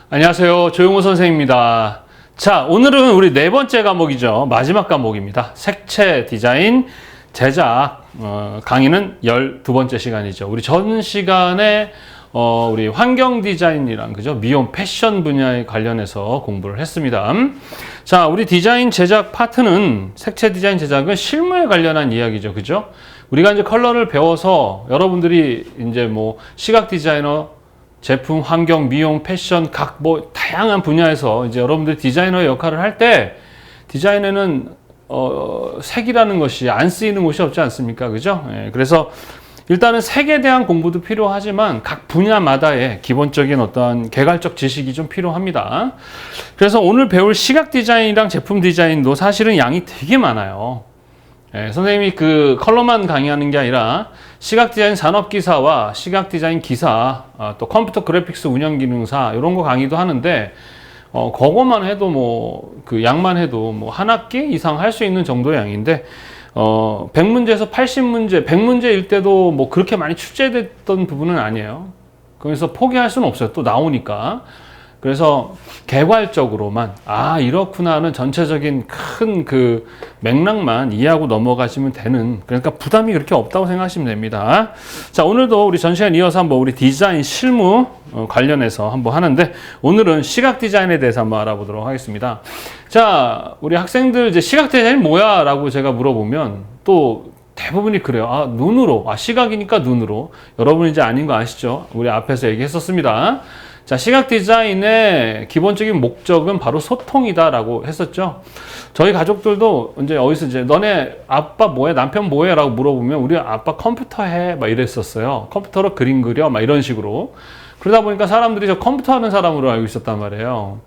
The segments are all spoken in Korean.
안녕하세요. 조용호 선생님입니다. 자, 오늘은 우리 네 번째 과목이죠. 마지막 과목입니다. 색채 디자인 제작 강의는 12번째 시간이죠. 우리 전 시간에 우리 환경 디자인이랑 그죠? 미용 패션 분야에 관련해서 공부를 했습니다. 자, 우리 디자인 제작 파트는 색채 디자인 제작은 실무에 관련한 이야기죠. 그죠? 우리가 이제 컬러를 배워서 여러분들이 이제 뭐 시각 디자이너 제품, 환경, 미용, 패션 각 뭐 다양한 분야에서 이제 여러분들이 디자이너의 역할을 할 때 디자인에는 색이라는 것이 안 쓰이는 곳이 없지 않습니까? 그죠? 예, 그래서 일단은 색에 대한 공부도 필요하지만 각 분야마다의 기본적인 어떤 개괄적 지식이 좀 필요합니다. 그래서 오늘 배울 시각 디자인이랑 제품 디자인도 사실은 양이 되게 많아요. 예, 선생님이 그 컬러만 강의하는 게 아니라 시각 디자인 산업기사와 시각 디자인 기사, 또 컴퓨터 그래픽스 운영기능사 이런 거 강의도 하는데 그거만 해도 뭐 그 양만 해도 뭐 한 학기 이상 할 수 있는 정도의 양인데 100문제에서 80문제, 100문제일 때도 뭐 그렇게 많이 출제됐던 부분은 아니에요. 그래서 포기할 수는 없어요. 또 나오니까. 그래서 개괄적으로만 이렇구나는 전체적인 큰 그 맥락만 이해하고 넘어가시면 되는, 그러니까 부담이 그렇게 없다고 생각하시면 됩니다. 자, 오늘도 우리 전 시간 이어서 한번 우리 디자인 실무 관련해서 한번 하는데 오늘은 시각 디자인에 대해서 한번 알아보도록 하겠습니다. 자, 우리 학생들 이제 시각 디자인 뭐야? 라고 제가 물어보면 또 대부분이 그래요. 눈으로. 시각이니까 눈으로. 여러분 이제 아닌 거 아시죠? 우리 앞에서 얘기했었습니다. 자, 시각 디자인의 기본적인 목적은 바로 소통이다라고 했었죠. 저희 가족들도 이제 어디서 이제 너네 아빠 뭐해? 남편 뭐해? 라고 물어보면 우리 아빠 컴퓨터 해. 막 이랬었어요. 컴퓨터로 그림 그려. 막 이런 식으로. 그러다 보니까 사람들이 저 컴퓨터 하는 사람으로 알고 있었단 말이에요.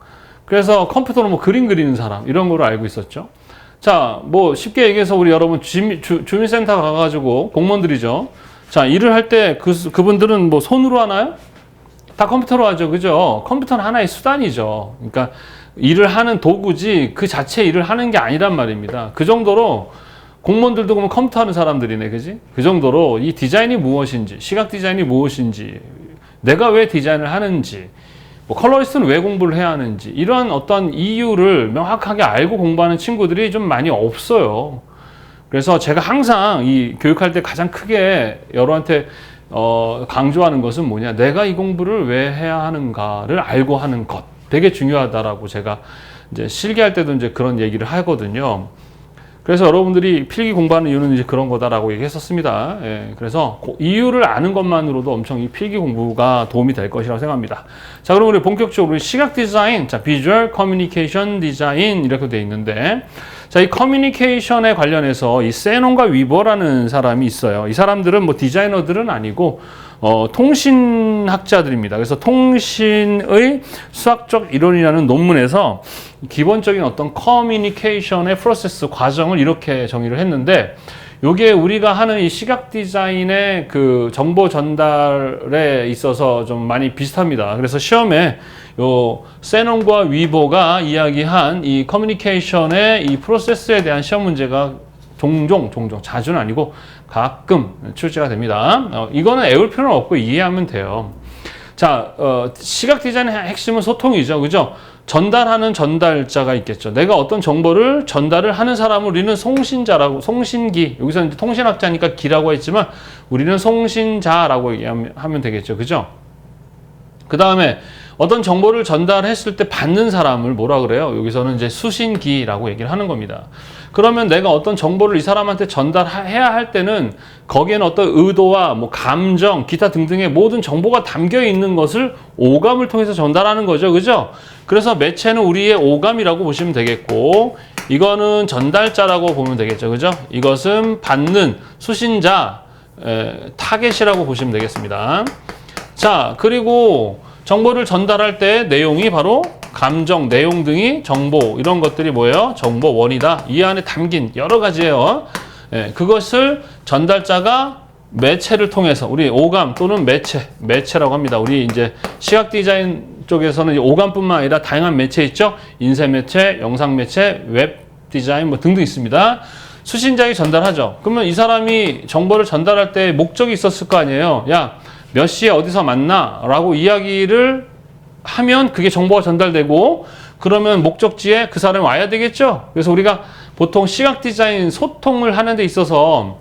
그래서 컴퓨터로 뭐 그림 그리는 사람, 이런 거로 알고 있었죠. 자, 뭐 쉽게 얘기해서 우리 여러분 주민센터 가가지고 공무원들이죠. 자, 일을 할 때 그분들은 뭐 손으로 하나요? 다 컴퓨터로 하죠. 그죠? 컴퓨터는 하나의 수단이죠. 그러니까 일을 하는 도구지 그 자체 일을 하는 게 아니란 말입니다. 그 정도로 공무원들도 그러면 컴퓨터 하는 사람들이네. 그지? 그 정도로 이 디자인이 무엇인지, 시각 디자인이 무엇인지, 내가 왜 디자인을 하는지, 뭐 컬러리스트는 왜 공부를 해야 하는지, 이런 어떤 이유를 명확하게 알고 공부하는 친구들이 좀 많이 없어요. 그래서 제가 항상 이 교육할 때 가장 크게 여러분한테 강조하는 것은 뭐냐, 내가 이 공부를 왜 해야 하는가를 알고 하는 것, 되게 중요하다라고 제가 이제 실기할 때도 이제 그런 얘기를 하거든요. 그래서 여러분들이 필기 공부하는 이유는 이제 그런 거다라고 얘기했었습니다. 예, 그래서 이유를 아는 것만으로도 엄청 이 필기 공부가 도움이 될 것이라고 생각합니다. 자, 그럼 우리 본격적으로 시각 디자인, 자, 비주얼 커뮤니케이션 디자인 이렇게 돼 있는데, 자, 이 커뮤니케이션에 관련해서 이 세논과 위버라는 사람이 있어요. 이 사람들은 뭐 디자이너들은 아니고 통신학자들입니다. 그래서 통신의 수학적 이론이라는 논문에서 기본적인 어떤 커뮤니케이션의 프로세스 과정을 이렇게 정의를 했는데, 요게 우리가 하는 이 시각 디자인의 그 정보 전달에 있어서 좀 많이 비슷합니다. 그래서 시험에 요 세논과 위버가 이야기한 이 커뮤니케이션의 이 프로세스에 대한 시험 문제가 종종 자주는 아니고 가끔 출제가 됩니다. 이거는 애울 필요는 없고 이해하면 돼요. 자, 시각 디자인의 핵심은 소통이죠. 그죠? 전달하는 전달자가 있겠죠. 내가 어떤 정보를 전달을 하는 사람을 우리는 송신자라고, 송신기, 여기서 이제 통신학자니까 기라고 했지만 우리는 송신자라고 하면 되겠죠. 그죠? 그 다음에 어떤 정보를 전달했을 때 받는 사람을 뭐라 그래요? 여기서는 이제 수신기라고 얘기를 하는 겁니다. 그러면 내가 어떤 정보를 이 사람한테 전달해야 할 때는 거기에는 어떤 의도와 뭐 감정, 기타 등등의 모든 정보가 담겨 있는 것을 오감을 통해서 전달하는 거죠. 그죠? 그래서 매체는 우리의 오감이라고 보시면 되겠고, 이거는 전달자라고 보면 되겠죠. 그죠? 이것은 받는 수신자, 타겟이라고 보시면 되겠습니다. 자, 그리고 정보를 전달할 때 내용이 바로 감정, 내용 등이 정보, 이런 것들이 뭐예요? 정보원이다. 이 안에 담긴 여러 가지예요. 그것을 전달자가 매체를 통해서, 우리 오감 또는 매체라고 합니다. 우리 이제 시각 디자인 쪽에서는 오감뿐만 아니라 다양한 매체 있죠? 인쇄 매체, 영상 매체, 웹 디자인 뭐 등등 있습니다. 수신자에게 전달하죠. 그러면 이 사람이 정보를 전달할 때 목적이 있었을 거 아니에요. 야, 몇 시에 어디서 만나? 라고 이야기를 하면 그게 정보가 전달되고 그러면 목적지에 그 사람이 와야 되겠죠. 그래서 우리가 보통 시각 디자인 소통을 하는 데 있어서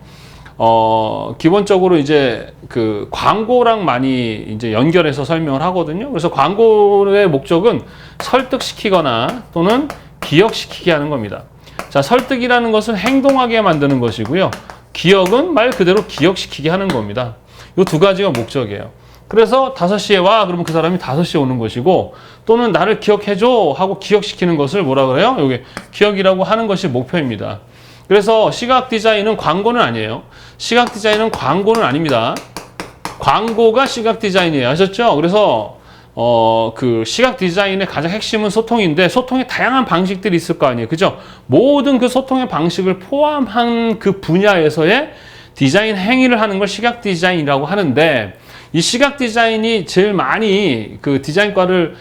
기본적으로 이제 그 광고랑 많이 이제 연결해서 설명을 하거든요. 그래서 광고의 목적은 설득시키거나 또는 기억시키게 하는 겁니다. 자, 설득이라는 것은 행동하게 만드는 것이고요. 기억은 말 그대로 기억시키게 하는 겁니다. 이 두 가지가 목적이에요. 그래서 5시에 와 그러면 그 사람이 5시에 오는 것이고 또는 나를 기억해줘 하고 기억시키는 것을 뭐라 그래요? 여기 기억이라고 하는 것이 목표입니다. 그래서 시각 디자인은 광고는 아니에요. 시각 디자인은 광고는 아닙니다. 광고가 시각 디자인이에요. 아셨죠? 그래서 그 시각 디자인의 가장 핵심은 소통인데 소통의 다양한 방식들이 있을 거 아니에요. 그죠? 모든 그 소통의 방식을 포함한 그 분야에서의 디자인 행위를 하는 걸 시각 디자인이라고 하는데 이 시각 디자인이 제일 많이 그 디자인과를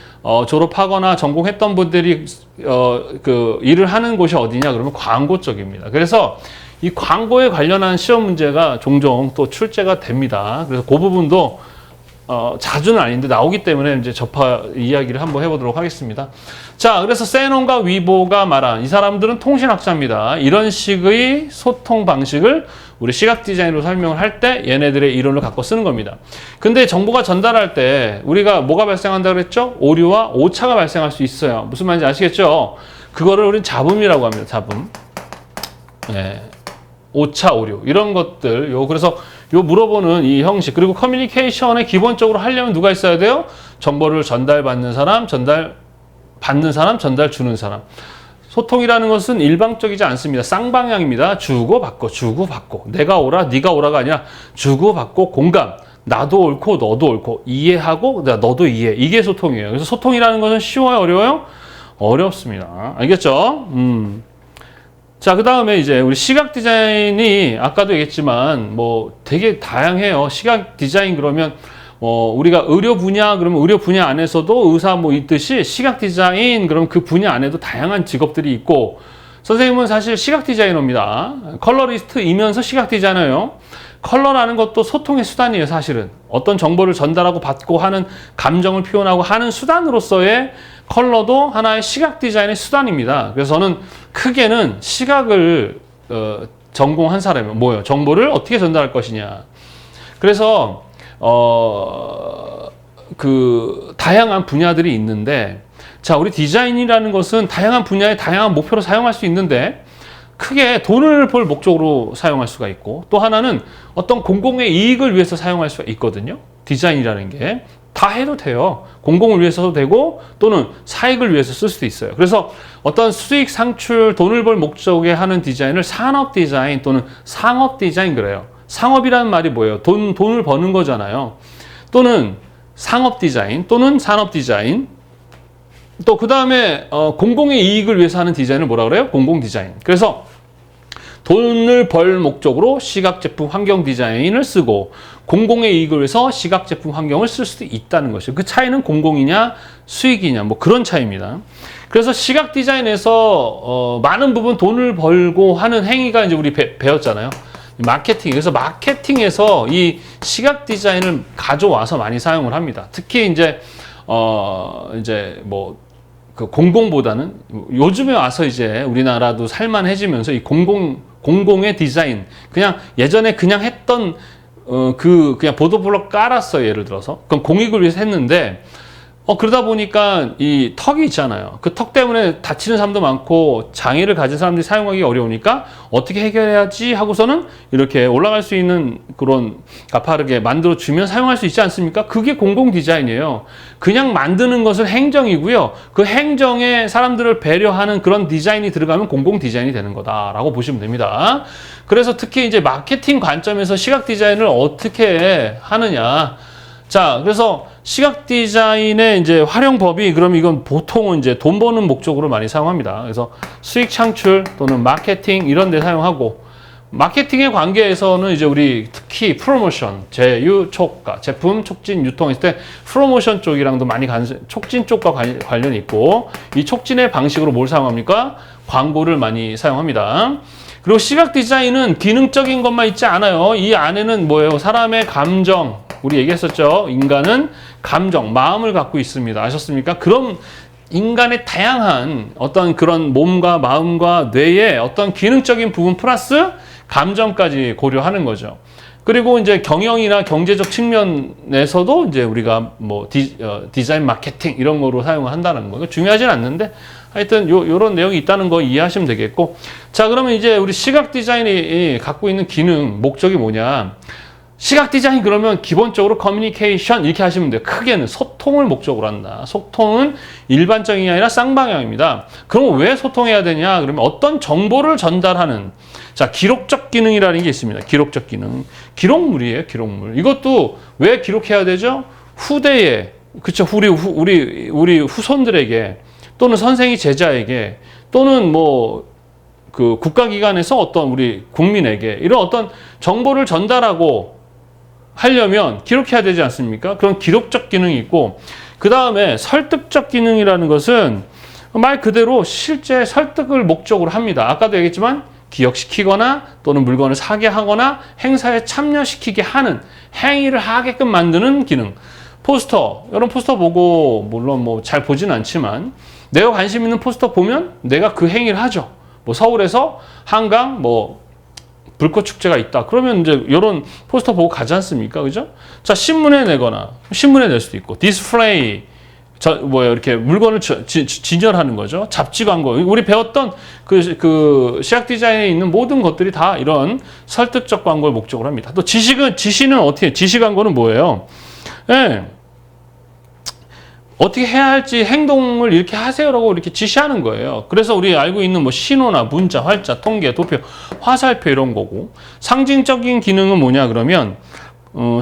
졸업하거나 전공했던 분들이 그 일을 하는 곳이 어디냐 그러면 광고 쪽입니다. 그래서 이 광고에 관련한 시험 문제가 종종 또 출제가 됩니다. 그래서 그 부분도 자주는 아닌데 나오기 때문에 이제 이야기를 한번 해보도록 하겠습니다. 자, 그래서 세논과 위보가 말한 이 사람들은 통신학자입니다. 이런 식의 소통 방식을 우리 시각 디자인으로 설명을 할 때 얘네들의 이론을 갖고 쓰는 겁니다. 근데 정보가 전달할 때 우리가 뭐가 발생한다고 그랬죠? 오류와 오차가 발생할 수 있어요. 무슨 말인지 아시겠죠? 그거를 우리는 잡음이라고 합니다. 잡음. 네. 오차, 오류 이런 것들. 그래서 물어보는 이 형식 그리고 커뮤니케이션에 기본적으로 하려면 누가 있어야 돼요? 정보를 전달받는 사람, 전달 받는 사람, 전달 주는 사람. 소통이라는 것은 일방적이지 않습니다. 쌍방향입니다. 주고받고 주고받고 내가 오라 네가 오라가 아니라 주고받고 공감. 나도 옳고 너도 옳고 이해하고 너도 이해. 이게 소통이에요. 그래서 소통이라는 것은 쉬워요? 어려워요? 어렵습니다. 알겠죠? 자, 그 다음에 이제 우리 시각 디자인이 아까도 얘기했지만 뭐 되게 다양해요. 시각 디자인 그러면 우리가 의료 분야 그러면 의료 분야 안에서도 의사 뭐 있듯이 시각 디자인 그러면 그 분야 안에도 다양한 직업들이 있고 선생님은 사실 시각 디자이너입니다. 컬러리스트이면서 시각 디자이너예요. 컬러라는 것도 소통의 수단이에요. 사실은 어떤 정보를 전달하고 받고 하는 감정을 표현하고 하는 수단으로서의 컬러도 하나의 시각 디자인의 수단입니다. 그래서 저는 크게는 시각을 전공한 사람이에요. 뭐예요? 정보를 어떻게 전달할 것이냐. 그래서 그 다양한 분야들이 있는데 자, 우리 디자인이라는 것은 다양한 분야의 다양한 목표로 사용할 수 있는데 크게 돈을 벌 목적으로 사용할 수가 있고 또 하나는 어떤 공공의 이익을 위해서 사용할 수가 있거든요. 디자인이라는 게 다 해도 돼요. 공공을 위해서도 되고 또는 사익을 위해서 쓸 수도 있어요. 그래서 어떤 수익 상출, 돈을 벌 목적에 하는 디자인을 산업 디자인 또는 상업 디자인 그래요. 상업이라는 말이 뭐예요? 돈을 버는 거잖아요. 또는 상업 디자인 또는 산업 디자인 또 그 다음에 공공의 이익을 위해서 하는 디자인을 뭐라 그래요? 공공 디자인. 그래서 돈을 벌 목적으로 시각 제품 환경 디자인을 쓰고 공공의 이익을 위해서 시각 제품 환경을 쓸 수도 있다는 것이죠. 그 차이는 공공이냐 수익이냐 뭐 그런 차이입니다. 그래서 시각 디자인에서 많은 부분 돈을 벌고 하는 행위가 이제 우리 배웠잖아요. 마케팅. 그래서 마케팅에서 이 시각 디자인을 가져와서 많이 사용을 합니다. 특히 이제 뭐 그 공공보다는 요즘에 와서 이제 우리나라도 살만해지면서 이 공공의 디자인 그냥 예전에 그냥 했던 그냥 보도블록 깔았어요. 예를 들어서 그럼 공익을 위해서 했는데 그러다 보니까 이 턱이 있잖아요. 그 턱 때문에 다치는 사람도 많고 장애를 가진 사람들이 사용하기 어려우니까 어떻게 해결해야지 하고서는 이렇게 올라갈 수 있는 그런 가파르게 만들어주면 사용할 수 있지 않습니까? 그게 공공 디자인이에요. 그냥 만드는 것은 행정이고요. 그 행정에 사람들을 배려하는 그런 디자인이 들어가면 공공 디자인이 되는 거다라고 보시면 됩니다. 그래서 특히 이제 마케팅 관점에서 시각 디자인을 어떻게 하느냐. 자, 그래서 시각 디자인의 이제 활용법이 그럼 이건 보통은 이제 돈 버는 목적으로 많이 사용합니다. 그래서 수익 창출 또는 마케팅 이런 데 사용하고 마케팅의 관계에서는 이제 우리 특히 프로모션, 제휴, 촉가, 제품 촉진, 유통했을 때 프로모션 쪽이랑도 많이 촉진 쪽과 관련이 있고 이 촉진의 방식으로 뭘 사용합니까? 광고를 많이 사용합니다. 그리고 시각 디자인은 기능적인 것만 있지 않아요. 이 안에는 뭐예요? 사람의 감정, 우리 얘기했었죠. 인간은 감정, 마음을 갖고 있습니다. 아셨습니까? 그럼 인간의 다양한 어떤 그런 몸과 마음과 뇌의 어떤 기능적인 부분 플러스 감정까지 고려하는 거죠. 그리고 이제 경영이나 경제적 측면에서도 이제 우리가 뭐 디자인 마케팅 이런 거로 사용을 한다는 거. 중요하진 않는데 하여튼 요런 내용이 있다는 거 이해하시면 되겠고. 자, 그러면 이제 우리 시각 디자인이 갖고 있는 기능, 목적이 뭐냐. 시각 디자인 그러면 기본적으로 커뮤니케이션 이렇게 하시면 돼요. 크게는 소통을 목적으로 한다. 소통은 일반적인 게 아니라 쌍방향입니다. 그럼 왜 소통해야 되냐? 그러면 어떤 정보를 전달하는, 자, 기록적 기능이라는 게 있습니다. 기록적 기능. 기록물이에요, 기록물. 이것도 왜 기록해야 되죠? 후대에, 그쵸, 우리 후손들에게 또는 선생이 제자에게 또는 뭐 그 국가기관에서 어떤 우리 국민에게 이런 어떤 정보를 전달하고 하려면 기록해야 되지 않습니까? 그런 기록적 기능이 있고, 그 다음에 설득적 기능이라는 것은 말 그대로 실제 설득을 목적으로 합니다. 아까도 얘기했지만 기억시키거나 또는 물건을 사게 하거나 행사에 참여시키게 하는, 행위를 하게끔 만드는 기능. 포스터, 이런 포스터 보고 물론 뭐 잘 보진 않지만 내가 관심 있는 포스터 보면 내가 그 행위를 하죠. 뭐 서울에서 한강 뭐 불꽃 축제가 있다. 그러면 이제 이런 포스터 보고 가지 않습니까? 그죠? 자, 신문에 내거나, 신문에 낼 수도 있고, 디스플레이, 이렇게 물건을 진열하는 거죠. 잡지 광고. 우리 배웠던 그 시각 디자인에 있는 모든 것들이 다 이런 설득적 광고를 목적으로 합니다. 또 지시는 어떻게 해요? 지시 광고는 뭐예요? 예. 어떻게 해야 할지 행동을 이렇게 하세요라고 이렇게 지시하는 거예요. 그래서 우리 알고 있는 뭐 신호나 문자, 활자, 통계, 도표, 화살표 이런 거고, 상징적인 기능은 뭐냐 그러면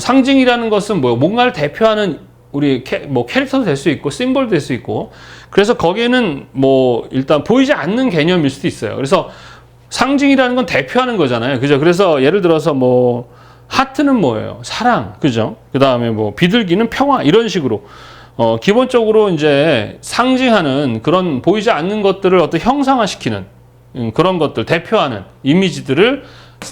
상징이라는 것은 뭐 뭔가를 대표하는 우리 캐릭터도 될 수 있고 심볼도 될 수 있고, 그래서 거기에는 뭐 일단 보이지 않는 개념일 수도 있어요. 그래서 상징이라는 건 대표하는 거잖아요. 그죠? 그래서 예를 들어서 뭐 하트는 뭐예요? 사랑. 그죠? 그 다음에 뭐 비둘기는 평화. 이런 식으로 기본적으로 이제 상징하는 그런 보이지 않는 것들을 어떤 형상화시키는 그런 것들, 대표하는 이미지들을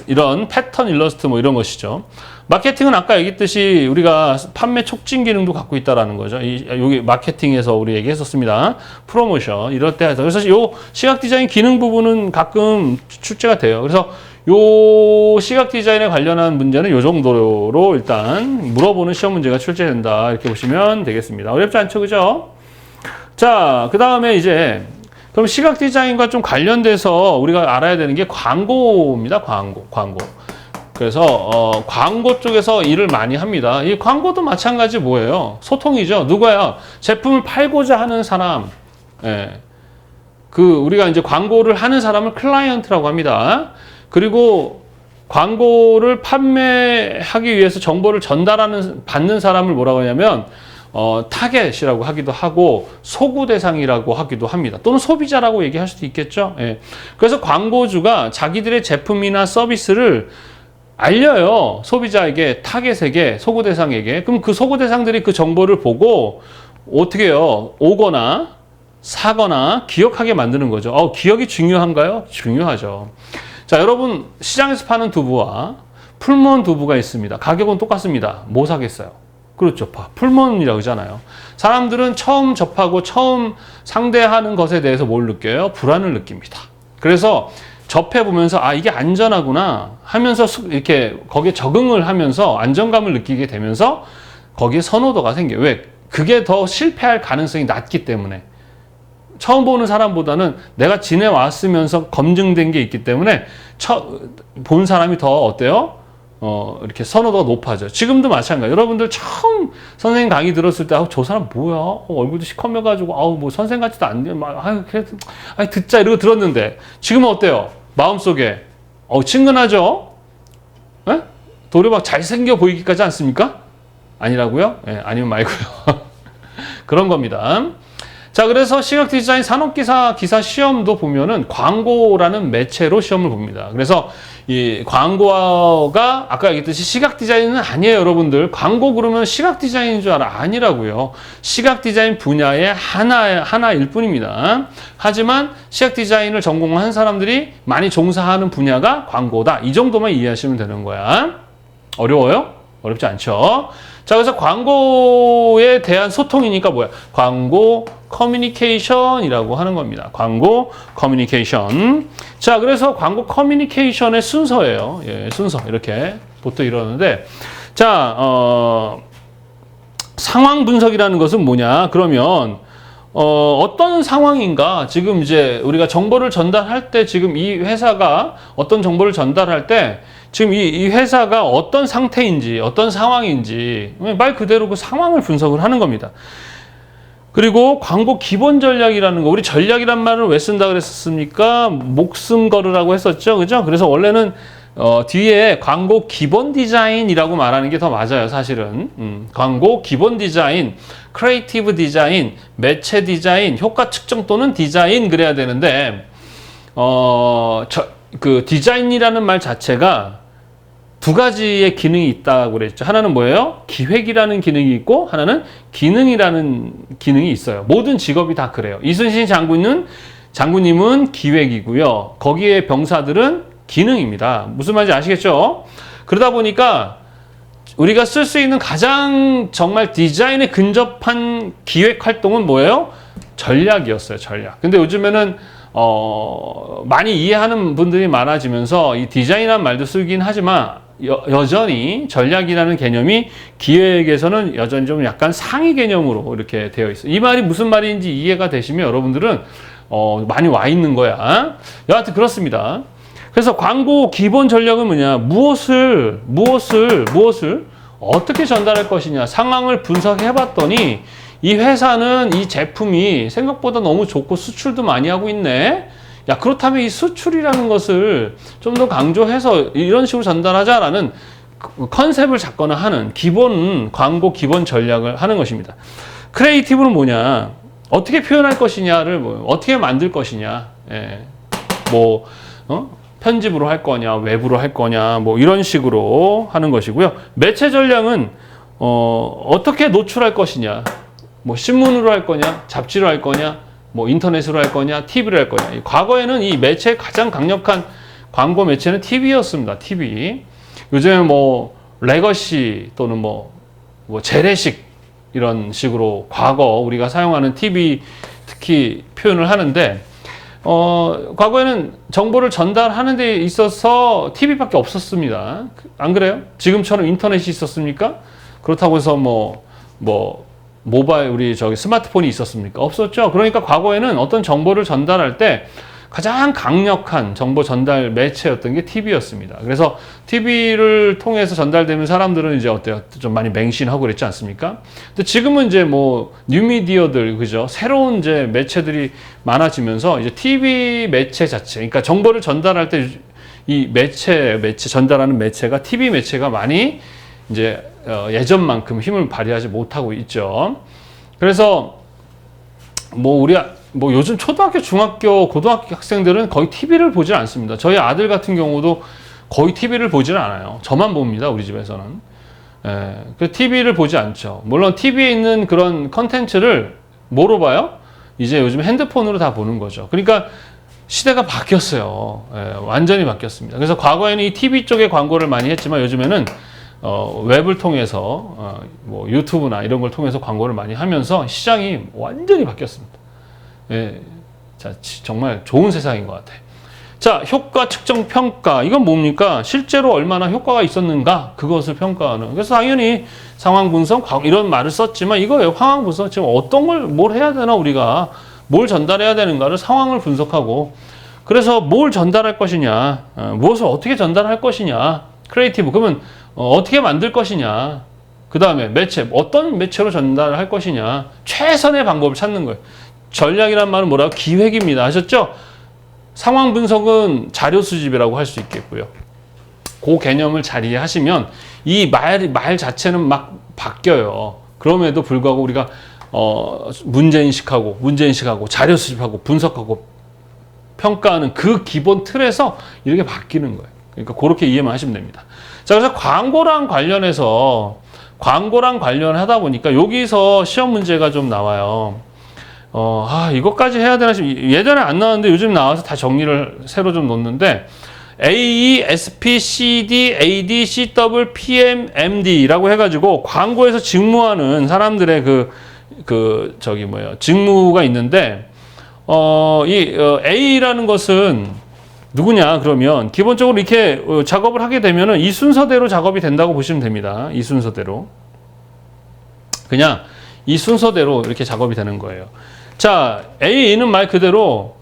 이런 패턴 일러스트 뭐 이런 것이죠. 마케팅은 아까 얘기했듯이 우리가 판매 촉진 기능도 갖고 있다라는 거죠. 여기 마케팅에서 우리 얘기했었습니다. 프로모션 이럴 때 해서. 그래서 요 시각 디자인 기능 부분은 가끔 출제가 돼요. 그래서 요 시각 디자인에 관련한 문제는 요 정도로 일단 물어보는 시험 문제가 출제된다. 이렇게 보시면 되겠습니다. 어렵지 않죠, 그죠? 자, 그 다음에 이제 그럼 시각 디자인과 좀 관련돼서 우리가 알아야 되는 게 광고입니다. 광고. 그래서 광고 쪽에서 일을 많이 합니다. 이 광고도 마찬가지 뭐예요? 소통이죠. 누가요? 제품을 팔고자 하는 사람. 예. 우리가 이제 광고를 하는 사람을 클라이언트라고 합니다. 그리고 광고를 판매하기 위해서 정보를 받는 사람을 뭐라고 하냐면 타겟이라고 하기도 하고 소구 대상이라고 하기도 합니다. 또는 소비자라고 얘기할 수도 있겠죠. 예. 그래서 광고주가 자기들의 제품이나 서비스를 알려요. 소비자에게, 타겟에게, 소구 대상에게. 그럼 그 소구 대상들이 그 정보를 보고 어떻게 해요? 오거나 사거나 기억하게 만드는 거죠. 기억이 중요한가요? 중요하죠. 자, 여러분 시장에서 파는 두부와 풀무원 두부가 있습니다. 가격은 똑같습니다. 뭐 사겠어요? 그렇죠. 풀무원이라고 하잖아요. 사람들은 처음 접하고 처음 상대하는 것에 대해서 뭘 느껴요? 불안을 느낍니다. 그래서 접해보면서 이게 안전하구나 하면서 이렇게 거기에 적응을 하면서 안정감을 느끼게 되면서 거기에 선호도가 생겨요. 왜? 그게 더 실패할 가능성이 낮기 때문에. 처음 보는 사람보다는 내가 지내왔으면서 검증된 게 있기 때문에 본 사람이 더 어때요? 이렇게 선호도가 높아져요. 지금도 마찬가지예요. 여러분들 처음 선생님 강의 들었을 때 저 사람 뭐야? 얼굴도 시커매가지고 뭐 선생님 같지도 않네. 그래도 듣자 이러고 들었는데 지금은 어때요? 마음속에 친근하죠? 에? 도리어 막 잘생겨 보이기까지 않습니까? 아니라고요? 예, 아니면 말고요. 그런 겁니다. 자, 그래서 시각 디자인 산업기사 시험도 보면은 광고라는 매체로 시험을 봅니다. 그래서 이 광고가 아까 얘기했듯이 시각 디자인은 아니에요, 여러분들. 광고 그러면 시각 디자인인 줄 알아? 아니라고요. 시각 디자인 분야의 하나일 뿐입니다. 하지만 시각 디자인을 전공한 사람들이 많이 종사하는 분야가 광고다. 이 정도만 이해하시면 되는 거야. 어려워요? 어렵지 않죠? 자, 그래서 광고에 대한 소통이니까 뭐야? 광고 커뮤니케이션이라고 하는 겁니다. 광고 커뮤니케이션. 자, 그래서 광고 커뮤니케이션의 순서예요. 예, 순서. 이렇게 보통 이러는데, 자, 상황 분석이라는 것은 뭐냐? 그러면, 어떤 상황인가? 지금 이제 우리가 정보를 전달할 때 지금 이 회사가 어떤 정보를 전달할 때 지금 이 회사가 어떤 상태인지, 어떤 상황인지 말 그대로 그 상황을 분석을 하는 겁니다. 그리고 광고 기본 전략이라는 거, 우리 전략이란 말을 왜 쓴다 그랬습니까? 목숨 걸으라고 했었죠. 그죠? 그래서 원래는 뒤에 광고 기본 디자인이라고 말하는 게 더 맞아요, 사실은. 광고 기본 디자인, 크리에이티브 디자인, 매체 디자인, 효과 측정 또는 디자인 그래야 되는데, 그 디자인이라는 말 자체가 두 가지의 기능이 있다고 그랬죠. 하나는 뭐예요? 기획이라는 기능이 있고, 하나는 기능이라는 기능이 있어요. 모든 직업이 다 그래요. 이순신 장군님은 기획이고요. 거기에 병사들은 기능입니다. 무슨 말인지 아시겠죠? 그러다 보니까 우리가 쓸 수 있는 가장 정말 디자인에 근접한 기획 활동은 뭐예요? 전략이었어요, 전략. 근데 요즘에는 많이 이해하는 분들이 많아지면서 이 디자인이라는 말도 쓰긴 하지만 여전히 전략이라는 개념이 기획에서는 여전히 좀 약간 상위 개념으로 이렇게 되어 있어요. 이 말이 무슨 말인지 이해가 되시면 여러분들은 많이 와 있는 거야. 여하튼 그렇습니다. 그래서 광고 기본 전략은 뭐냐? 무엇을 어떻게 전달할 것이냐? 상황을 분석해 봤더니 이 회사는 이 제품이 생각보다 너무 좋고 수출도 많이 하고 있네. 야, 그렇다면 이 수출이라는 것을 좀 더 강조해서 이런 식으로 전달하자라는 컨셉을 잡거나 하는 기본 광고 기본 전략을 하는 것입니다. 크리에이티브는 뭐냐? 어떻게 표현할 것이냐를 어떻게 만들 것이냐? 예. 편집으로 할 거냐, 외부로 할 거냐, 이런 식으로 하는 것이고요. 매체 전략은 어떻게 노출할 것이냐, 신문으로 할 거냐, 잡지로 할 거냐, 인터넷으로 할 거냐, TV로 할 거냐. 과거에는 이 매체의 가장 강력한 광고 매체는 TV였습니다. TV. 요즘은 레거시 또는 재래식 이런 식으로 과거 우리가 사용하는 TV 특히 표현을 하는데, 과거에는 정보를 전달하는 데 있어서 TV밖에 없었습니다. 안 그래요? 지금처럼 인터넷이 있었습니까? 그렇다고 해서 모바일, 우리 스마트폰이 있었습니까? 없었죠. 그러니까 과거에는 어떤 정보를 전달할 때 가장 강력한 정보 전달 매체였던 게 TV였습니다. 그래서 TV를 통해서 전달되면 사람들은 이제 어때요? 좀 많이 맹신하고 그랬지 않습니까? 근데 지금은 이제 뉴미디어들, 그죠? 새로운 이제 매체들이 많아지면서 이제 TV 매체 자체, 그러니까 정보를 전달할 때 이 매체 전달하는 매체가 TV 매체가 많이 이제 예전만큼 힘을 발휘하지 못하고 있죠. 그래서 요즘 초등학교, 중학교, 고등학교 학생들은 거의 TV를 보질 않습니다. 저희 아들 같은 경우도 거의 TV를 보질 않아요. 저만 봅니다, 우리 집에서는. 그 TV를 보지 않죠. 물론 TV에 있는 그런 컨텐츠를 뭐로 봐요? 이제 요즘 핸드폰으로 다 보는 거죠. 그러니까 시대가 바뀌었어요. 완전히 바뀌었습니다. 그래서 과거에는 이 TV 쪽에 광고를 많이 했지만 요즘에는 웹을 통해서 유튜브나 이런 걸 통해서 광고를 많이 하면서 시장이 완전히 바뀌었습니다. 예, 자, 정말 좋은 세상인 것 같아요. 자, 효과 측정 평가. 이건 뭡니까? 실제로 얼마나 효과가 있었는가? 그것을 평가하는. 그래서 당연히 상황 분석, 이런 말을 썼지만 이거예요. 상황 분석. 지금 뭘 해야 되나, 우리가. 뭘 전달해야 되는가를 상황을 분석하고, 그래서 뭘 전달할 것이냐, 무엇을 어떻게 전달할 것이냐, 크리에이티브. 그러면 어떻게 만들 것이냐, 그 다음에 매체, 어떤 매체로 전달할 것이냐, 최선의 방법을 찾는 거예요. 전략이란 말은 뭐라고? 기획입니다. 아셨죠? 상황 분석은 자료 수집이라고 할 수 있겠고요. 그 개념을 잘 이해하시면 이 말 자체는 막 바뀌어요. 그럼에도 불구하고 우리가 문제인식하고 자료 수집하고 분석하고 평가하는 그 기본 틀에서 이렇게 바뀌는 거예요. 그러니까 그렇게 이해만 하시면 됩니다. 자, 그래서 광고랑 관련하다 보니까 여기서 시험 문제가 좀 나와요. 이것까지 해야 되나 싶 예전에 안 나왔는데 요즘 나와서 다 정리를 새로 좀 놓는데, AE, SP, CD, AD, CW, PM, MD라고 해가지고 광고에서 직무하는 사람들의 직무가 있는데, A라는 것은 누구냐, 그러면 기본적으로 이렇게 작업을 하게 되면은 이 순서대로 작업이 된다고 보시면 됩니다. 이 순서대로. 그냥 이 순서대로 이렇게 작업이 되는 거예요. 자, A는 말 그대로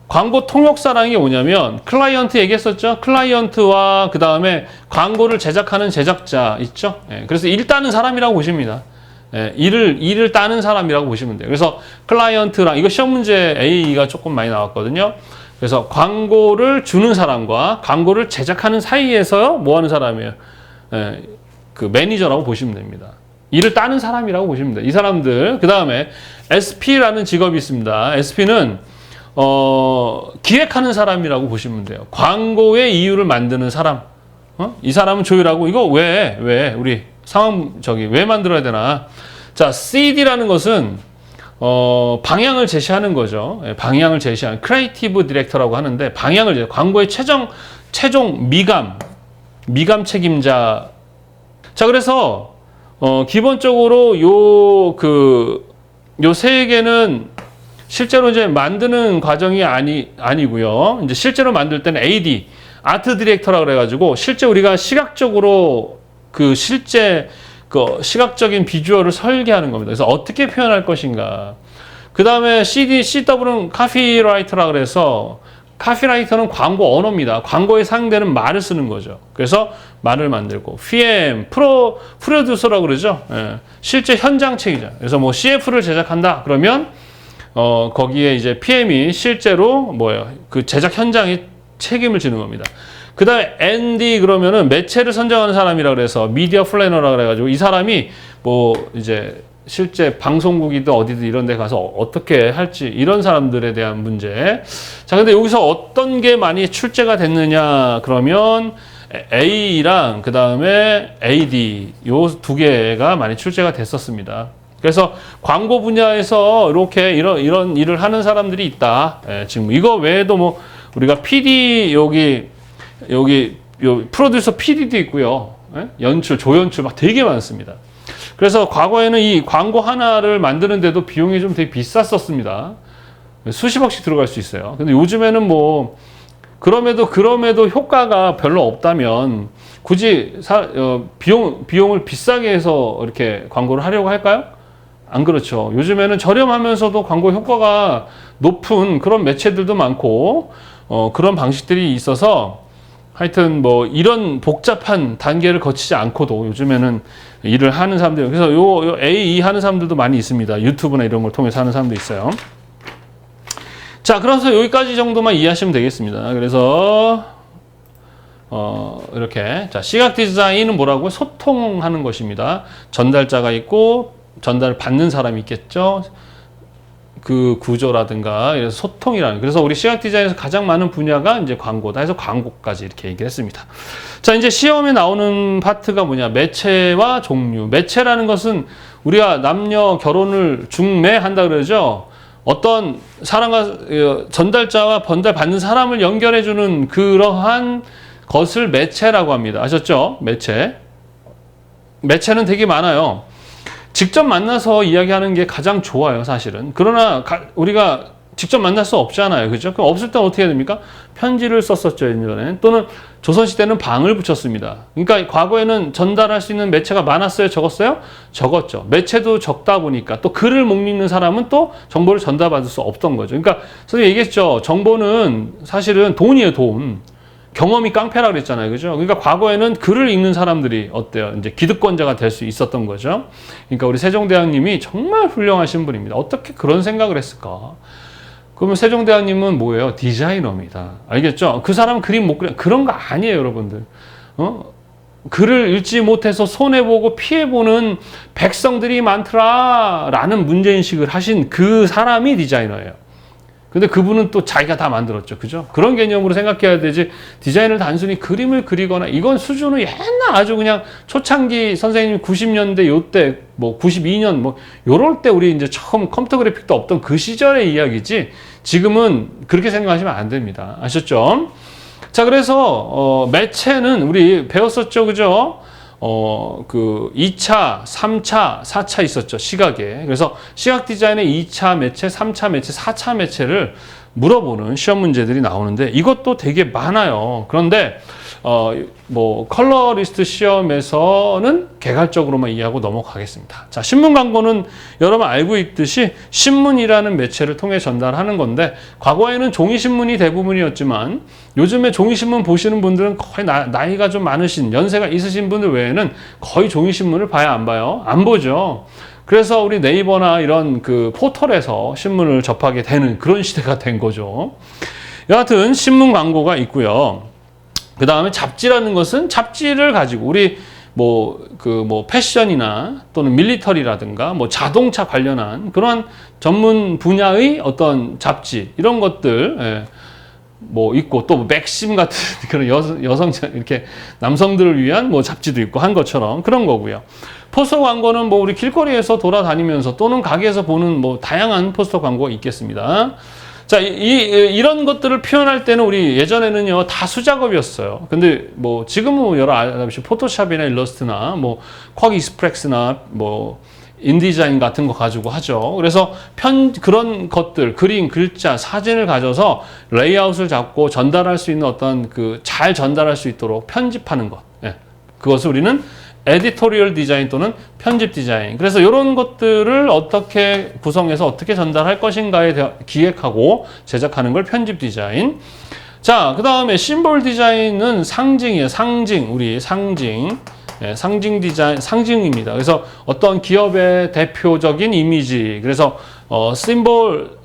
광고 통역사라는 게 뭐냐면, 클라이언트 얘기했었죠? 클라이언트와 그 다음에 광고를 제작하는 제작자 있죠? 예, 그래서 일 따는 사람이라고 보십니다. 예, 일을 따는 사람이라고 보시면 돼요. 그래서 클라이언트랑, 이거 시험 문제 A가 조금 많이 나왔거든요. 그래서 광고를 주는 사람과 광고를 제작하는 사이에서 뭐 하는 사람이에요? 예, 그 매니저라고 보시면 됩니다. 일을 따는 사람이라고 보시면 돼요. 이 사람들. 그 다음에 SP라는 직업이 있습니다. SP는 기획하는 사람이라고 보시면 돼요. 광고의 이유를 만드는 사람. 이 사람은 조율하고, 이거 우리 왜 만들어야 되나? 자, CD라는 것은, 방향을 제시하는 거죠. 방향을 제시하는, 크리에이티브 디렉터라고 하는데, 광고의 최종 미감 책임자. 자, 그래서, 기본적으로 요 세 개는 실제로 이제 만드는 과정이 아니고요. 이제 실제로 만들 때는 AD, 아트 디렉터라 그래가지고 실제 우리가 시각적으로 시각적인 비주얼을 설계하는 겁니다. 그래서 어떻게 표현할 것인가. 그 다음에 CW는 카피라이터라 그래서 카피라이터는 광고 언어입니다. 광고에 상대는 말을 쓰는 거죠. 그래서 말을 만들고, PM, 프로듀서라고 그러죠. 예, 실제 현장 책이죠. 그래서 뭐 CF를 제작한다 그러면 거기에 이제 PM이 실제로 그 제작 현장에 책임을 지는 겁니다. 그 다음에 ND 그러면은 매체를 선정하는 사람이라 그래서 미디어 플래너라 그래가지고 이 사람이 이제 실제 방송국이든 어디든 이런 데 가서 어떻게 할지 이런 사람들에 대한 문제. 자, 근데 여기서 어떤 게 많이 출제가 됐느냐 그러면 A랑 그 다음에 AD 요 두 개가 많이 출제가 됐었습니다. 그래서 광고 분야에서 이런 일을 하는 사람들이 있다. 예, 지금 이거 외에도 우리가 PD 여기 프로듀서 PD도 있고요. 예? 연출, 조연출 막 되게 많습니다. 그래서 과거에는 이 광고 하나를 만드는데도 비용이 좀 되게 비쌌었습니다. 수십억씩 들어갈 수 있어요. 근데 요즘에는 그럼에도 효과가 별로 없다면 굳이 비용을 비싸게 해서 이렇게 광고를 하려고 할까요? 안 그렇죠. 요즘에는 저렴하면서도 광고 효과가 높은 그런 매체들도 많고, 그런 방식들이 있어서 하여튼 이런 복잡한 단계를 거치지 않고도 요즘에는 일을 하는 사람들, 그래서 요 AE 하는 사람들도 많이 있습니다. 유튜브나 이런 걸 통해서 하는 사람도 있어요. 자, 그래서 여기까지 정도만 이해하시면 되겠습니다. 그래서 이렇게 자, 시각 디자인은 뭐라고요? 소통하는 것입니다. 전달자가 있고 전달을 받는 사람이 있겠죠. 그 구조라든가 그래서 소통이라는. 그래서 우리 시각 디자인에서 가장 많은 분야가 이제 광고다 해서 광고까지 이렇게 얘기를 했습니다. 자, 이제 시험에 나오는 파트가 뭐냐? 매체와 종류. 매체라는 것은 우리가 남녀 결혼을 중매한다 그러죠. 어떤 사람과 전달자와 전달받는 사람을 연결해주는 그러한 것을 매체라고 합니다. 아셨죠? 매체는 되게 많아요. 직접 만나서 이야기하는 게 가장 좋아요, 사실은. 그러나 우리가 직접 만날 수 없잖아요. 그죠? 그럼 없을 땐 어떻게 해야 됩니까? 편지를 썼었죠, 예전에. 또는 조선시대는 방을 붙였습니다. 그러니까 과거에는 전달할 수 있는 매체가 많았어요? 적었어요? 적었죠. 매체도 적다 보니까 또 글을 못 읽는 사람은 또 정보를 전달받을 수 없던 거죠. 그러니까 선생님 얘기했죠. 정보는 사실은 돈이에요, 돈. 경험이 깡패라 그랬잖아요. 그죠? 그러니까 과거에는 글을 읽는 사람들이 어때요? 이제 기득권자가 될 수 있었던 거죠. 그러니까 우리 세종대왕님이 정말 훌륭하신 분입니다. 어떻게 그런 생각을 했을까? 그러면 세종대왕님은 뭐예요? 디자이너입니다. 알겠죠? 그 사람은 그림 못 그려. 그런 거 아니에요, 여러분들. 글을 읽지 못해서 손해보고 피해보는 백성들이 많더라. 라는 문제인식을 하신 그 사람이 디자이너예요. 근데 그분은 또 자기가 다 만들었죠. 그죠? 그런 개념으로 생각해야 되지, 디자인을 단순히 그림을 그리거나, 이건 수준은 옛날 아주 그냥 초창기 선생님 90년대 요때, 92년, 요럴 때 우리 이제 처음 컴퓨터 그래픽도 없던 그 시절의 이야기지, 지금은 그렇게 생각하시면 안 됩니다. 아셨죠? 자, 그래서 매체는 우리 배웠었죠, 그죠? 그 2차, 3차, 4차 있었죠, 시각에. 그래서 시각 디자인의 2차 매체, 3차 매체, 4차 매체를 물어보는 시험 문제들이 나오는데 이것도 되게 많아요. 그런데 뭐 컬러리스트 시험에서는 개괄적으로만 이해하고 넘어가겠습니다. 자, 신문 광고는 여러분 알고 있듯이 신문이라는 매체를 통해 전달하는 건데 과거에는 종이 신문이 대부분이었지만 요즘에 종이 신문 보시는 분들은 거의 나이가 좀 많으신 연세가 있으신 분들 외에는 거의 종이 신문을 봐야 안 봐요? 안 보죠. 그래서 우리 네이버나 이런 그 포털에서 신문을 접하게 되는 그런 시대가 된 거죠. 여하튼 신문 광고가 있고요. 그 다음에 잡지라는 것은 잡지를 가지고 우리 뭐 패션이나 또는 밀리터리라든가 뭐 자동차 관련한 그러한 전문 분야의 어떤 잡지 이런 것들 뭐 있고 또 맥심 같은 그런 여성 이렇게 남성들을 위한 뭐 잡지도 있고 한 것처럼 그런 거고요. 포스터 광고는 뭐 우리 길거리에서 돌아다니면서 또는 가게에서 보는 뭐 다양한 포스터 광고가 있겠습니다. 자, 이런 것들을 표현할 때는 우리 예전에는요, 다 수작업이었어요. 근데 뭐 지금은 여러 알다시피 포토샵이나 일러스트나 뭐 쿼크 익스프레스나 뭐 인디자인 같은 거 가지고 하죠. 그래서 그런 것들, 그림, 글자, 사진을 가져서 레이아웃을 잡고 전달할 수 있는 어떤 잘 전달할 수 있도록 편집하는 것. 예. 그것을 우리는 에디토리얼 디자인 또는 편집 디자인. 그래서 이런 것들을 어떻게 구성해서 어떻게 전달할 것인가에 대해 기획하고 제작하는 걸 편집 디자인. 자, 그 다음에 심볼 디자인은 상징이에요. 우리 상징. 예, 상징 디자인, 상징입니다. 그래서 어떤 기업의 대표적인 이미지. 그래서, 심볼,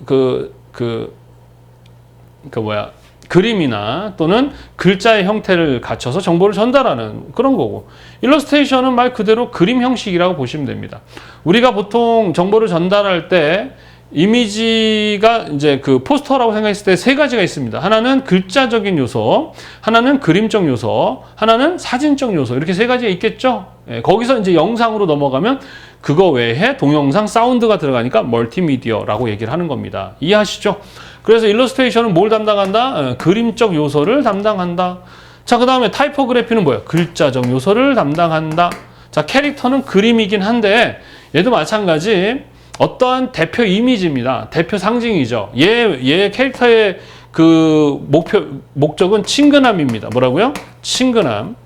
그림이나 또는 글자의 형태를 갖춰서 정보를 전달하는 그런 거고, 일러스트레이션은 말 그대로 그림 형식이라고 보시면 됩니다. 우리가 보통 정보를 전달할 때 이미지가 이제 그 포스터라고 생각했을 때 세 가지가 있습니다. 하나는 글자적인 요소, 하나는 그림적 요소, 하나는 사진적 요소. 이렇게 세 가지가 있겠죠? 예, 거기서 이제 영상으로 넘어가면 그거 외에 동영상, 사운드가 들어가니까 멀티미디어라고 얘기를 하는 겁니다. 이해하시죠? 그래서 일러스트레이션은 뭘 담당한다? 그림적 요소를 담당한다. 자, 그 다음에 타이포그래피는 뭐예요? 글자적 요소를 담당한다. 자, 캐릭터는 그림이긴 한데 얘도 마찬가지 어떠한 대표 이미지입니다. 대표 상징이죠. 얘 캐릭터의 그 목적은 친근함입니다. 뭐라고요? 친근함.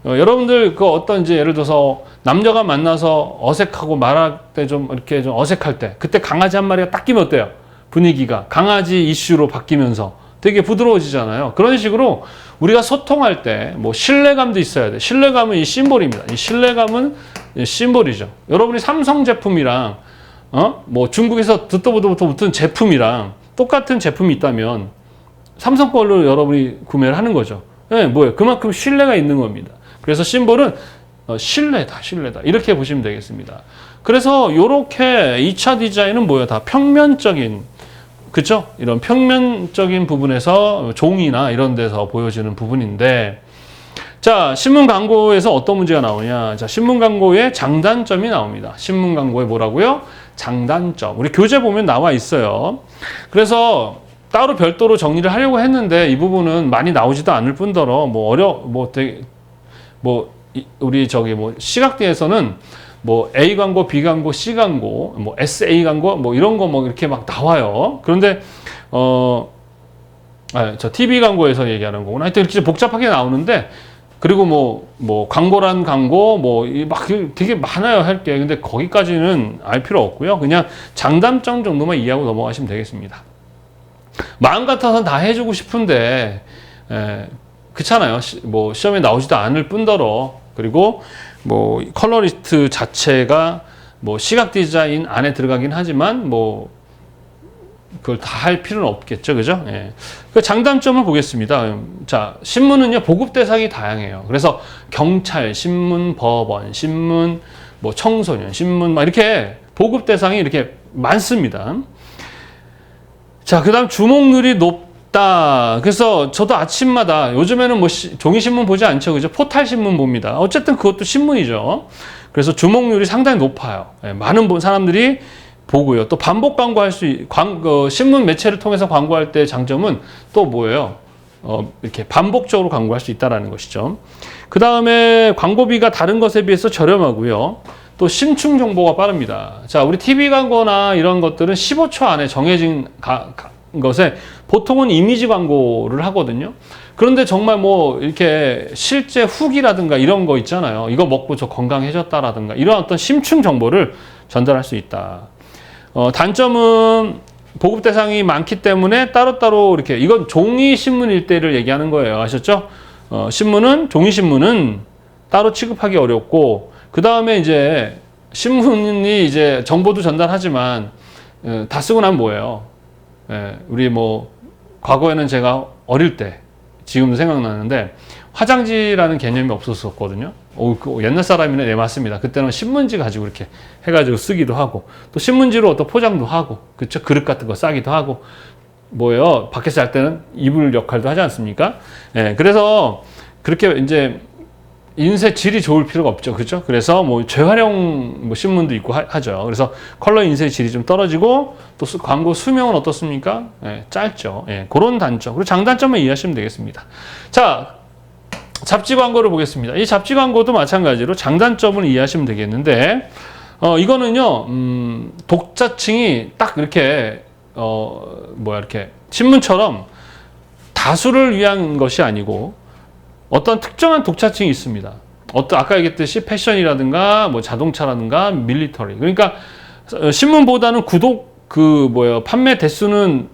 여러분들 어떤 이제 예를 들어서 남녀가 만나서 어색하고 말할 때 좀 이렇게 좀 어색할 때 그때 강아지 한 마리가 딱 끼면 어때요? 분위기가 강아지 이슈로 바뀌면서 되게 부드러워지잖아요. 그런 식으로 우리가 소통할 때 뭐 신뢰감도 있어야 돼. 신뢰감은 이 심볼입니다. 이 신뢰감은 심볼이죠. 여러분이 삼성 제품이랑 뭐 중국에서 듣도 보도 못한 제품이랑 똑같은 제품이 있다면 삼성 걸로 여러분이 구매를 하는 거죠. 네, 뭐예요? 그만큼 신뢰가 있는 겁니다. 그래서 심볼은 신뢰다. 이렇게 보시면 되겠습니다. 그래서 이렇게 2차 디자인은 뭐예요? 다 평면적인, 그쵸? 이런 평면적인 부분에서 종이나 이런 데서 보여지는 부분인데, 자, 신문 광고에서 어떤 문제가 나오냐? 자, 신문 광고에 장단점이 나옵니다. 신문 광고에 뭐라고요? 장단점. 우리 교재 보면 나와 있어요. 그래서 따로 별도로 정리를 하려고 했는데 이 부분은 많이 나오지도 않을 뿐더러 우리 시각대에서는 뭐 A 광고, B 광고, C 광고, 뭐 SA 광고, 뭐 이런 거 이렇게 막 나와요. 그런데 저 TV 광고에서 얘기하는 거구나. 하여튼 이렇게 복잡하게 나오는데, 그리고 뭐 광고란 광고 막 되게 많아요, 할 게. 근데 거기까지는 알 필요 없고요. 그냥 장단점 정도만 이해하고 넘어가시면 되겠습니다. 마음 같아서는 다 해주고 싶은데 그렇잖아요. 뭐 시험에 나오지도 않을 뿐더러, 그리고 뭐 컬러리스트 자체가 뭐 시각 디자인 안에 들어가긴 하지만 뭐 그걸 다 할 필요는 없겠죠, 그죠? 예. 그 장단점을 보겠습니다. 자, 신문은요 보급 대상이 다양해요. 그래서 경찰, 신문, 법원, 신문, 뭐 청소년, 신문 막 이렇게 보급 대상이 이렇게 많습니다. 자, 그다음 주목률이 높다. 그래서 저도 아침마다 요즘에는 뭐 종이 신문 보지 않죠, 그죠? 포탈 신문 봅니다. 어쨌든 그것도 신문이죠. 그래서 주목률이 상당히 높아요. 예, 많은 사람들이 보고요. 또 반복 광고할 신문 매체를 통해서 광고할 때 장점은 또 뭐예요? 이렇게 반복적으로 광고할 수 있다라는 것이죠. 그 다음에 광고비가 다른 것에 비해서 저렴하고요. 또 심층 정보가 빠릅니다. 자, 우리 TV 광고나 이런 것들은 15초 안에 정해진 것에 보통은 이미지 광고를 하거든요. 그런데 정말 뭐 이렇게 실제 후기라든가 이런 거 있잖아요. 이거 먹고 저 건강해졌다라든가 이런 어떤 심층 정보를 전달할 수 있다. 단점은 보급 대상이 많기 때문에 따로따로 이렇게 이건 종이 신문 일대를 얘기하는 거예요. 아셨죠? 종이 신문은 따로 취급하기 어렵고 그 다음에 이제 신문이 이제 정보도 전달하지만 다 쓰고 나면 뭐예요? 우리 뭐 과거에는 제가 어릴 때 지금도 생각나는데 화장지라는 개념이 없었었거든요. 옛날 사람이네. 네, 맞습니다. 그때는 신문지 가지고 이렇게 해가지고 쓰기도 하고 또 신문지로 어떤 포장도 하고 그쵸? 그릇 같은 거 싸기도 하고 뭐예요? 밖에서 할 때는 이불 역할도 하지 않습니까? 그래서 그렇게 이제 인쇄 질이 좋을 필요가 없죠. 그렇죠? 그래서 뭐 재활용 신문도 있고 하죠. 그래서 컬러 인쇄 질이 좀 떨어지고 또 광고 수명은 어떻습니까? 짧죠. 그런 단점. 그리고 장단점만 이해하시면 되겠습니다. 자, 잡지 광고를 보겠습니다. 이 잡지 광고도 마찬가지로 장단점을 이해하시면 되겠는데 이거는요. 독자층이 딱 이렇게 이렇게 신문처럼 다수를 위한 것이 아니고 어떤 특정한 독자층이 있습니다. 아까 얘기했듯이 패션이라든가 뭐 자동차라든가 밀리터리. 그러니까 신문보다는 판매 대수는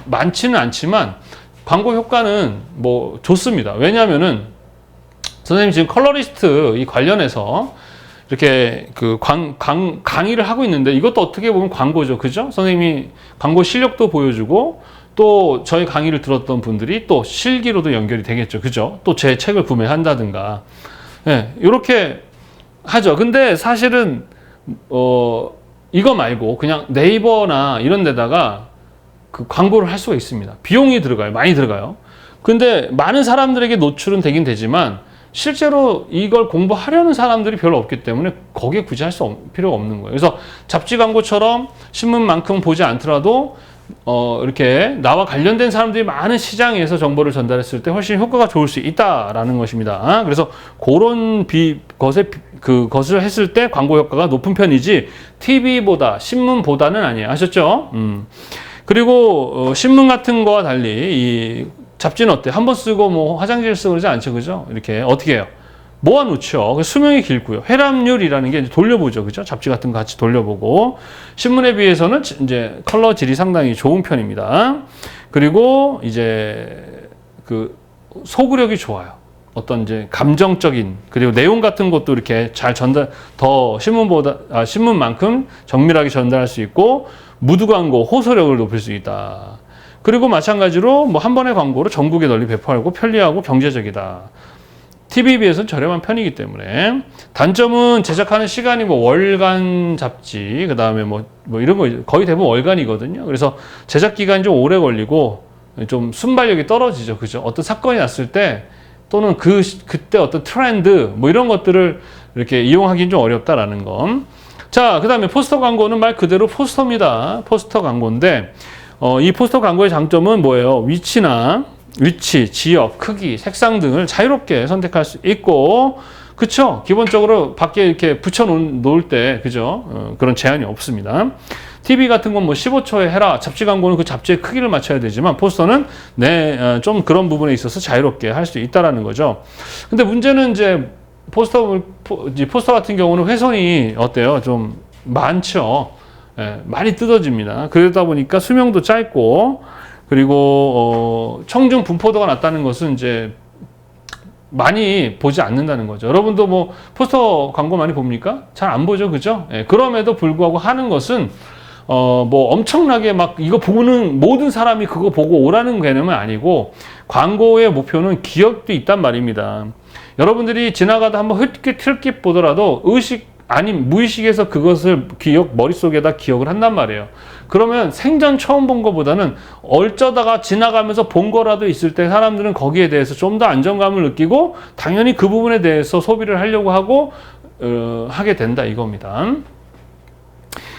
많지는 않지만 광고 효과는 뭐 좋습니다. 왜냐하면은 선생님 지금 컬러리스트 이 관련해서 이렇게 강의를 하고 있는데 이것도 어떻게 보면 광고죠. 그죠? 선생님이 광고 실력도 보여주고 또 저희 강의를 들었던 분들이 또 실기로도 연결이 되겠죠. 그죠? 또 제 책을 구매한다든가. 이렇게 하죠. 근데 사실은, 이거 말고 그냥 네이버나 이런 데다가 그 광고를 할 수가 있습니다. 비용이 들어가요. 많이 들어가요. 근데 많은 사람들에게 노출은 되긴 되지만 실제로 이걸 공부하려는 사람들이 별로 없기 때문에 거기에 굳이 할 필요가 없는 거예요. 그래서 잡지 광고처럼 신문만큼 보지 않더라도 이렇게 나와 관련된 사람들이 많은 시장에서 정보를 전달했을 때 훨씬 효과가 좋을 수 있다라는 것입니다. 그래서 그런 것을 했을 때 광고 효과가 높은 편이지 TV보다 신문보다는 아니에요. 아셨죠? 그리고 신문 같은 거와 달리 이 잡지는 어때요? 한 번 쓰고 뭐 화장지를 쓰고 그러지 않죠. 그죠? 이렇게 어떻게 해요? 모아놓죠. 수명이 길고요. 회람률이라는 게 이제 돌려보죠. 그죠? 잡지 같은 거 같이 돌려보고. 신문에 비해서는 이제 컬러 질이 상당히 좋은 편입니다. 그리고 이제 소구력이 좋아요. 어떤 이제 감정적인, 그리고 내용 같은 것도 이렇게 잘 신문만큼 정밀하게 전달할 수 있고, 무드 광고, 호소력을 높일 수 있다. 그리고 마찬가지로 뭐 한 번의 광고로 전국에 널리 배포하고 편리하고 경제적이다. TV에 비해서는 저렴한 편이기 때문에. 단점은 제작하는 시간이 뭐 월간 잡지, 그 다음에 뭐 이런 거 거의 대부분 월간이거든요. 그래서 제작 기간이 좀 오래 걸리고 좀 순발력이 떨어지죠. 그죠? 어떤 사건이 났을 때 또는 그때 어떤 트렌드 뭐 이런 것들을 이렇게 이용하기는 좀 어렵다라는 거. 자, 그 다음에 포스터 광고는 말 그대로 포스터입니다. 포스터 광고인데, 이 포스터 광고의 장점은 뭐예요? 위치, 지역, 크기, 색상 등을 자유롭게 선택할 수 있고, 그쵸? 기본적으로 밖에 이렇게 붙여놓을 때, 그죠? 그런 제한이 없습니다. TV 같은 건 뭐 15초에 해라. 잡지 광고는 그 잡지의 크기를 맞춰야 되지만, 포스터는 좀 그런 부분에 있어서 자유롭게 할 수 있다라는 거죠. 근데 문제는 이제 포스터 같은 경우는 훼손이 어때요? 좀 많죠. 많이 뜯어집니다. 그러다 보니까 수명도 짧고, 그리고 청중 분포도가 낮다는 것은 이제 많이 보지 않는다는 거죠. 여러분도 뭐 포스터 광고 많이 봅니까? 잘 안 보죠, 그죠? 그럼에도 불구하고 하는 것은 뭐 엄청나게 막 이거 보는 모든 사람이 그거 보고 오라는 개념은 아니고, 광고의 목표는 기억도 있단 말입니다. 여러분들이 지나가다 한번 흘끗 보더라도 무의식에서 그것을 머릿속에다 기억을 한단 말이에요. 그러면 생전 처음 본 것보다는 얼쩌다가 지나가면서 본 거라도 있을 때 사람들은 거기에 대해서 좀 더 안정감을 느끼고 당연히 그 부분에 대해서 소비를 하려고 하고 하게 된다 이겁니다.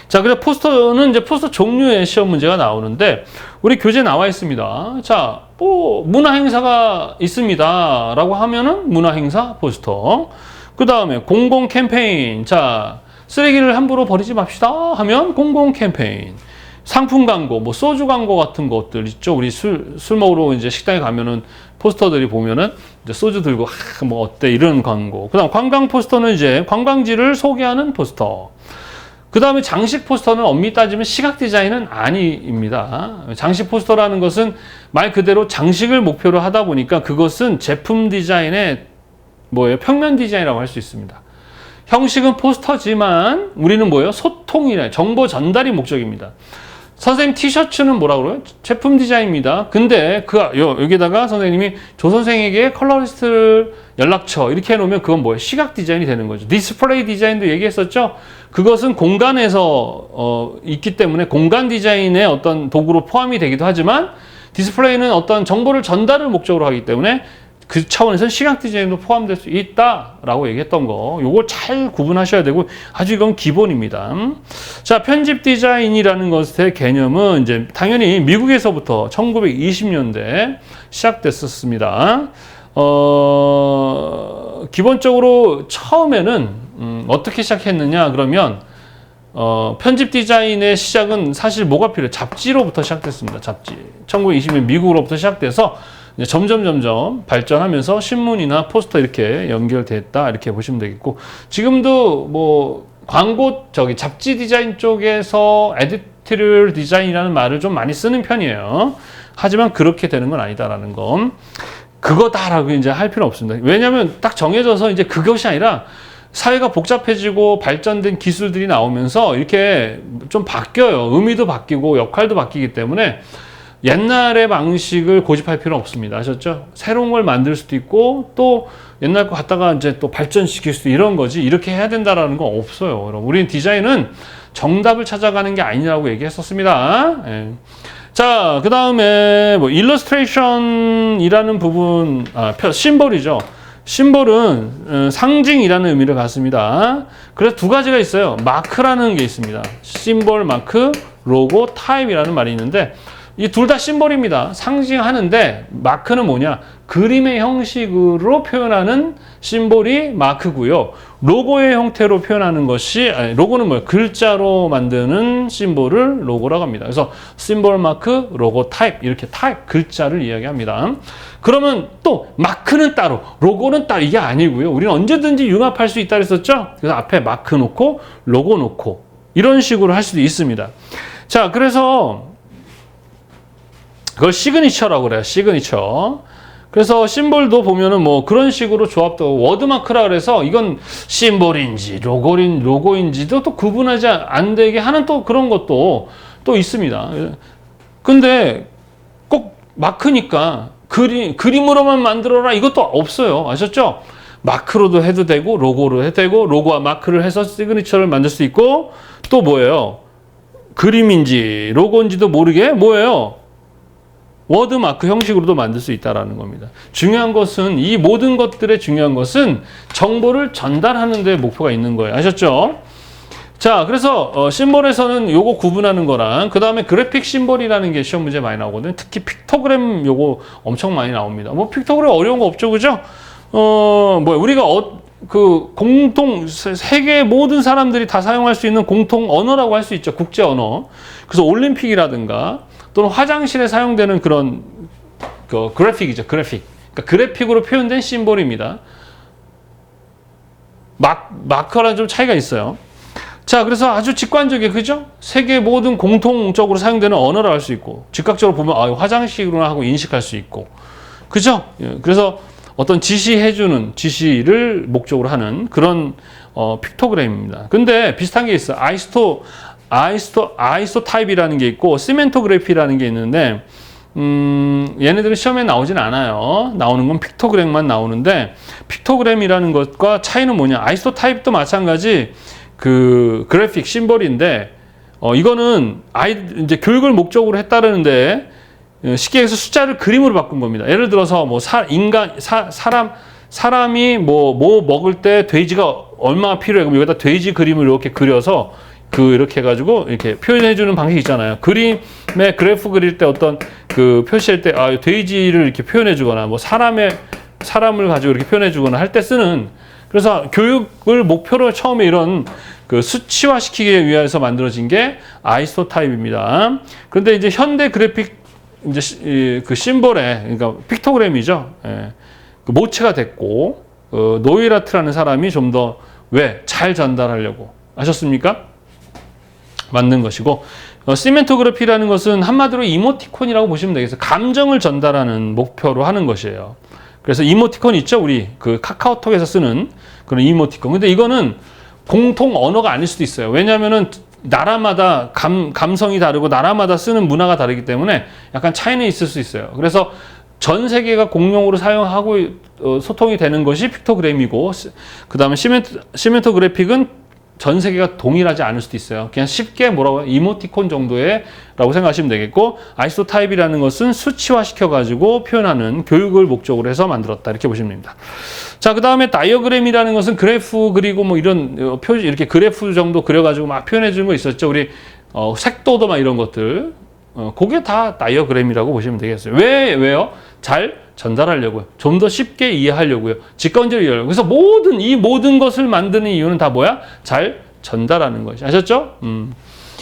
자, 그래서 포스터는 이제 포스터 종류의 시험 문제가 나오는데 우리 교재에 나와 있습니다. 자, 문화 행사가 있습니다 라고 하면은 문화 행사 포스터. 그 다음에 공공 캠페인. 자, 쓰레기를 함부로 버리지 맙시다 하면 공공 캠페인. 상품 광고, 뭐 소주 광고 같은 것들 있죠. 우리 술 먹으러 이제 식당에 가면은 포스터들이 보면은 이제 소주 들고 뭐 어때 이런 광고. 그다음 관광 포스터는 이제 관광지를 소개하는 포스터. 그다음에 장식 포스터는 엄밀히 따지면 시각 디자인은 아닙니다. 장식 포스터라는 것은 말 그대로 장식을 목표로 하다 보니까 그것은 제품 디자인의 평면 디자인이라고 할 수 있습니다. 형식은 포스터지만 우리는 소통이나 정보 전달이 목적입니다. 선생님 티셔츠는 뭐라고 그래요? 제품 디자인입니다. 근데 여기다가 선생님이 조 선생에게 컬러리스트 연락처 이렇게 해놓으면 그건 뭐예요? 시각 디자인이 되는 거죠. 디스플레이 디자인도 얘기했었죠? 그것은 공간에서 있기 때문에 공간 디자인의 어떤 도구로 포함이 되기도 하지만 디스플레이는 어떤 정보를 전달을 목적으로 하기 때문에 그 차원에서 시각 디자인도 포함될 수 있다라고 얘기했던 거, 요걸 잘 구분하셔야 되고 아주 이건 기본입니다. 자, 편집 디자인이라는 것의 개념은 이제 당연히 미국에서부터 1920년대 시작됐었습니다. 기본적으로 처음에는 어떻게 시작했느냐 그러면 편집 디자인의 시작은 사실 뭐가 필요해요? 잡지로부터 시작됐습니다. 잡지. 1920년 미국으로부터 시작돼서 점점 발전하면서 신문이나 포스터 이렇게 연결됐다 이렇게 보시면 되겠고, 지금도 잡지 디자인 쪽에서 에디토리얼 디자인이라는 말을 좀 많이 쓰는 편이에요. 하지만 그렇게 되는 건 아니다라는 거. 그거다라고 이제 할 필요는 없습니다. 왜냐하면 딱 정해져서 이제 그것이 아니라 사회가 복잡해지고 발전된 기술들이 나오면서 이렇게 좀 바뀌어요. 의미도 바뀌고 역할도 바뀌기 때문에 옛날의 방식을 고집할 필요는 없습니다. 아셨죠? 새로운 걸 만들 수도 있고 또 옛날 거 갖다가 이제 또 발전시킬 수도 이런 거지 이렇게 해야 된다라는 건 없어요. 여러분, 우리는 디자인은 정답을 찾아가는 게 아니라고 얘기했었습니다. 예. 자, 그 다음에 일러스트레이션이라는 부분, 심볼이죠. 심볼은 상징이라는 의미를 갖습니다. 그래서 두 가지가 있어요. 마크라는 게 있습니다. 심볼 마크, 로고, 타입이라는 말이 있는데 이 둘 다 심볼입니다. 상징하는데 마크는 뭐냐? 그림의 형식으로 표현하는 심볼이 마크고요. 로고의 형태로 표현하는 것이 로고는 뭐예요? 글자로 만드는 심볼을 로고라고 합니다. 그래서 심볼 마크, 로고 타입 이렇게 타입 글자를 이야기합니다. 그러면 또 마크는 따로, 로고는 따로 이게 아니고요. 우리는 언제든지 융합할 수 있다 그랬었죠? 그래서 앞에 마크 놓고 로고 놓고 이런 식으로 할 수도 있습니다. 자, 그래서 그걸 시그니처라고 그래요. 시그니처. 그래서 심볼도 보면은 그런 식으로 조합도 워드마크라 그래서 이건 심볼인지 로고인지도 또 구분하지 안 되게 하는 또 그런 것도 또 있습니다. 근데 꼭 마크니까 그림으로만 만들어라 이것도 없어요. 아셨죠? 마크로도 해도 되고 로고로 해도 되고 로고와 마크를 해서 시그니처를 만들 수 있고 또 뭐예요? 그림인지 로고인지도 모르게 워드마크 형식으로도 만들 수 있다는 겁니다. 중요한 것은 이 모든 것들의 중요한 것은 정보를 전달하는 데 목표가 있는 거예요. 아셨죠? 자, 그래서 심볼에서는 요거 구분하는 거랑 그 다음에 그래픽 심볼이라는 게 시험 문제 많이 나오거든요. 특히 픽토그램 요거 엄청 많이 나옵니다. 픽토그램 어려운 거 없죠, 그죠? 우리가 세계 모든 사람들이 다 사용할 수 있는 공통 언어라고 할 수 있죠. 국제 언어. 그래서 올림픽이라든가 또는 화장실에 사용되는 그런 그래픽이죠. 그래픽. 그러니까 그래픽으로 표현된 심볼입니다. 마커랑 좀 차이가 있어요. 자, 그래서 아주 직관적이에요. 그죠? 세계 모든 공통적으로 사용되는 언어를 할 수 있고 즉각적으로 보면 화장실이구나 하고 인식할 수 있고 그죠? 그래서 어떤 지시를 목적으로 하는 그런 픽토그램입니다. 근데 비슷한 게 있어요. 아이스토 타입이라는 게 있고 시멘토그래피라는 게 있는데 얘네들은 시험에 나오진 않아요. 나오는 건 픽토그램만 나오는데 픽토그램이라는 것과 차이는 뭐냐? 아이스토 타입도 마찬가지 그래픽 심볼인데 이거는 이제 교육을 목적으로 했다는데 쉽게 해서 숫자를 그림으로 바꾼 겁니다. 예를 들어서 사람이 먹을 때 돼지가 얼마나 필요해. 그럼 여기다 돼지 그림을 이렇게 그려서 이렇게 해가지고 이렇게 표현해주는 방식이 있잖아요. 그림에 그래프 그릴 때 어떤 그 표시할 때 돼지를 이렇게 표현해 주거나 뭐 사람을 가지고 이렇게 표현해 주거나 할 때 쓰는, 그래서 교육을 목표로 처음에 이런 그 수치화시키기 위해서 만들어진 게 아이소타입입니다. 그런데 이제 현대 그래픽 이제 그 심볼에, 그러니까 픽토그램이죠. 예. 그 모체가 됐고, 노이라트라는 사람이 좀 더 잘 전달하려고 하셨습니까? 만든 것이고, 시멘토그래피라는 것은 한마디로 이모티콘이라고 보시면 되겠어요. 감정을 전달하는 목표로 하는 것이에요. 그래서 이모티콘 있죠? 우리 그 카카오톡에서 쓰는 그런 이모티콘. 근데 이거는 공통 언어가 아닐 수도 있어요. 왜냐하면은 나라마다 감성이 다르고 나라마다 쓰는 문화가 다르기 때문에 약간 차이는 있을 수 있어요. 그래서 전 세계가 공용으로 사용하고 소통이 되는 것이 픽토그램이고, 그 다음에 시멘토 그래픽은 전 세계가 동일하지 않을 수도 있어요. 그냥 쉽게 뭐라고 이모티콘 정도의 라고 생각하시면 되겠고, 아이소타입이라는 것은 수치화시켜가지고 표현하는 교육을 목적으로 해서 만들었다, 이렇게 보시면 됩니다. 자, 그 다음에 다이어그램이라는 것은 그래프 그리고 뭐 이런 표시, 이렇게 그래프 정도 그려가지고 막 표현해 주는 거 있었죠. 우리 색도도 막 이런 것들. 그게 다 다이어그램이라고 보시면 되겠어요. 왜요? 잘 전달하려고요. 좀 더 쉽게 이해하려고요. 직관적으로 이해하려고. 그래서 이 모든 것을 만드는 이유는 다 뭐야? 잘 전달하는 것이. 아셨죠?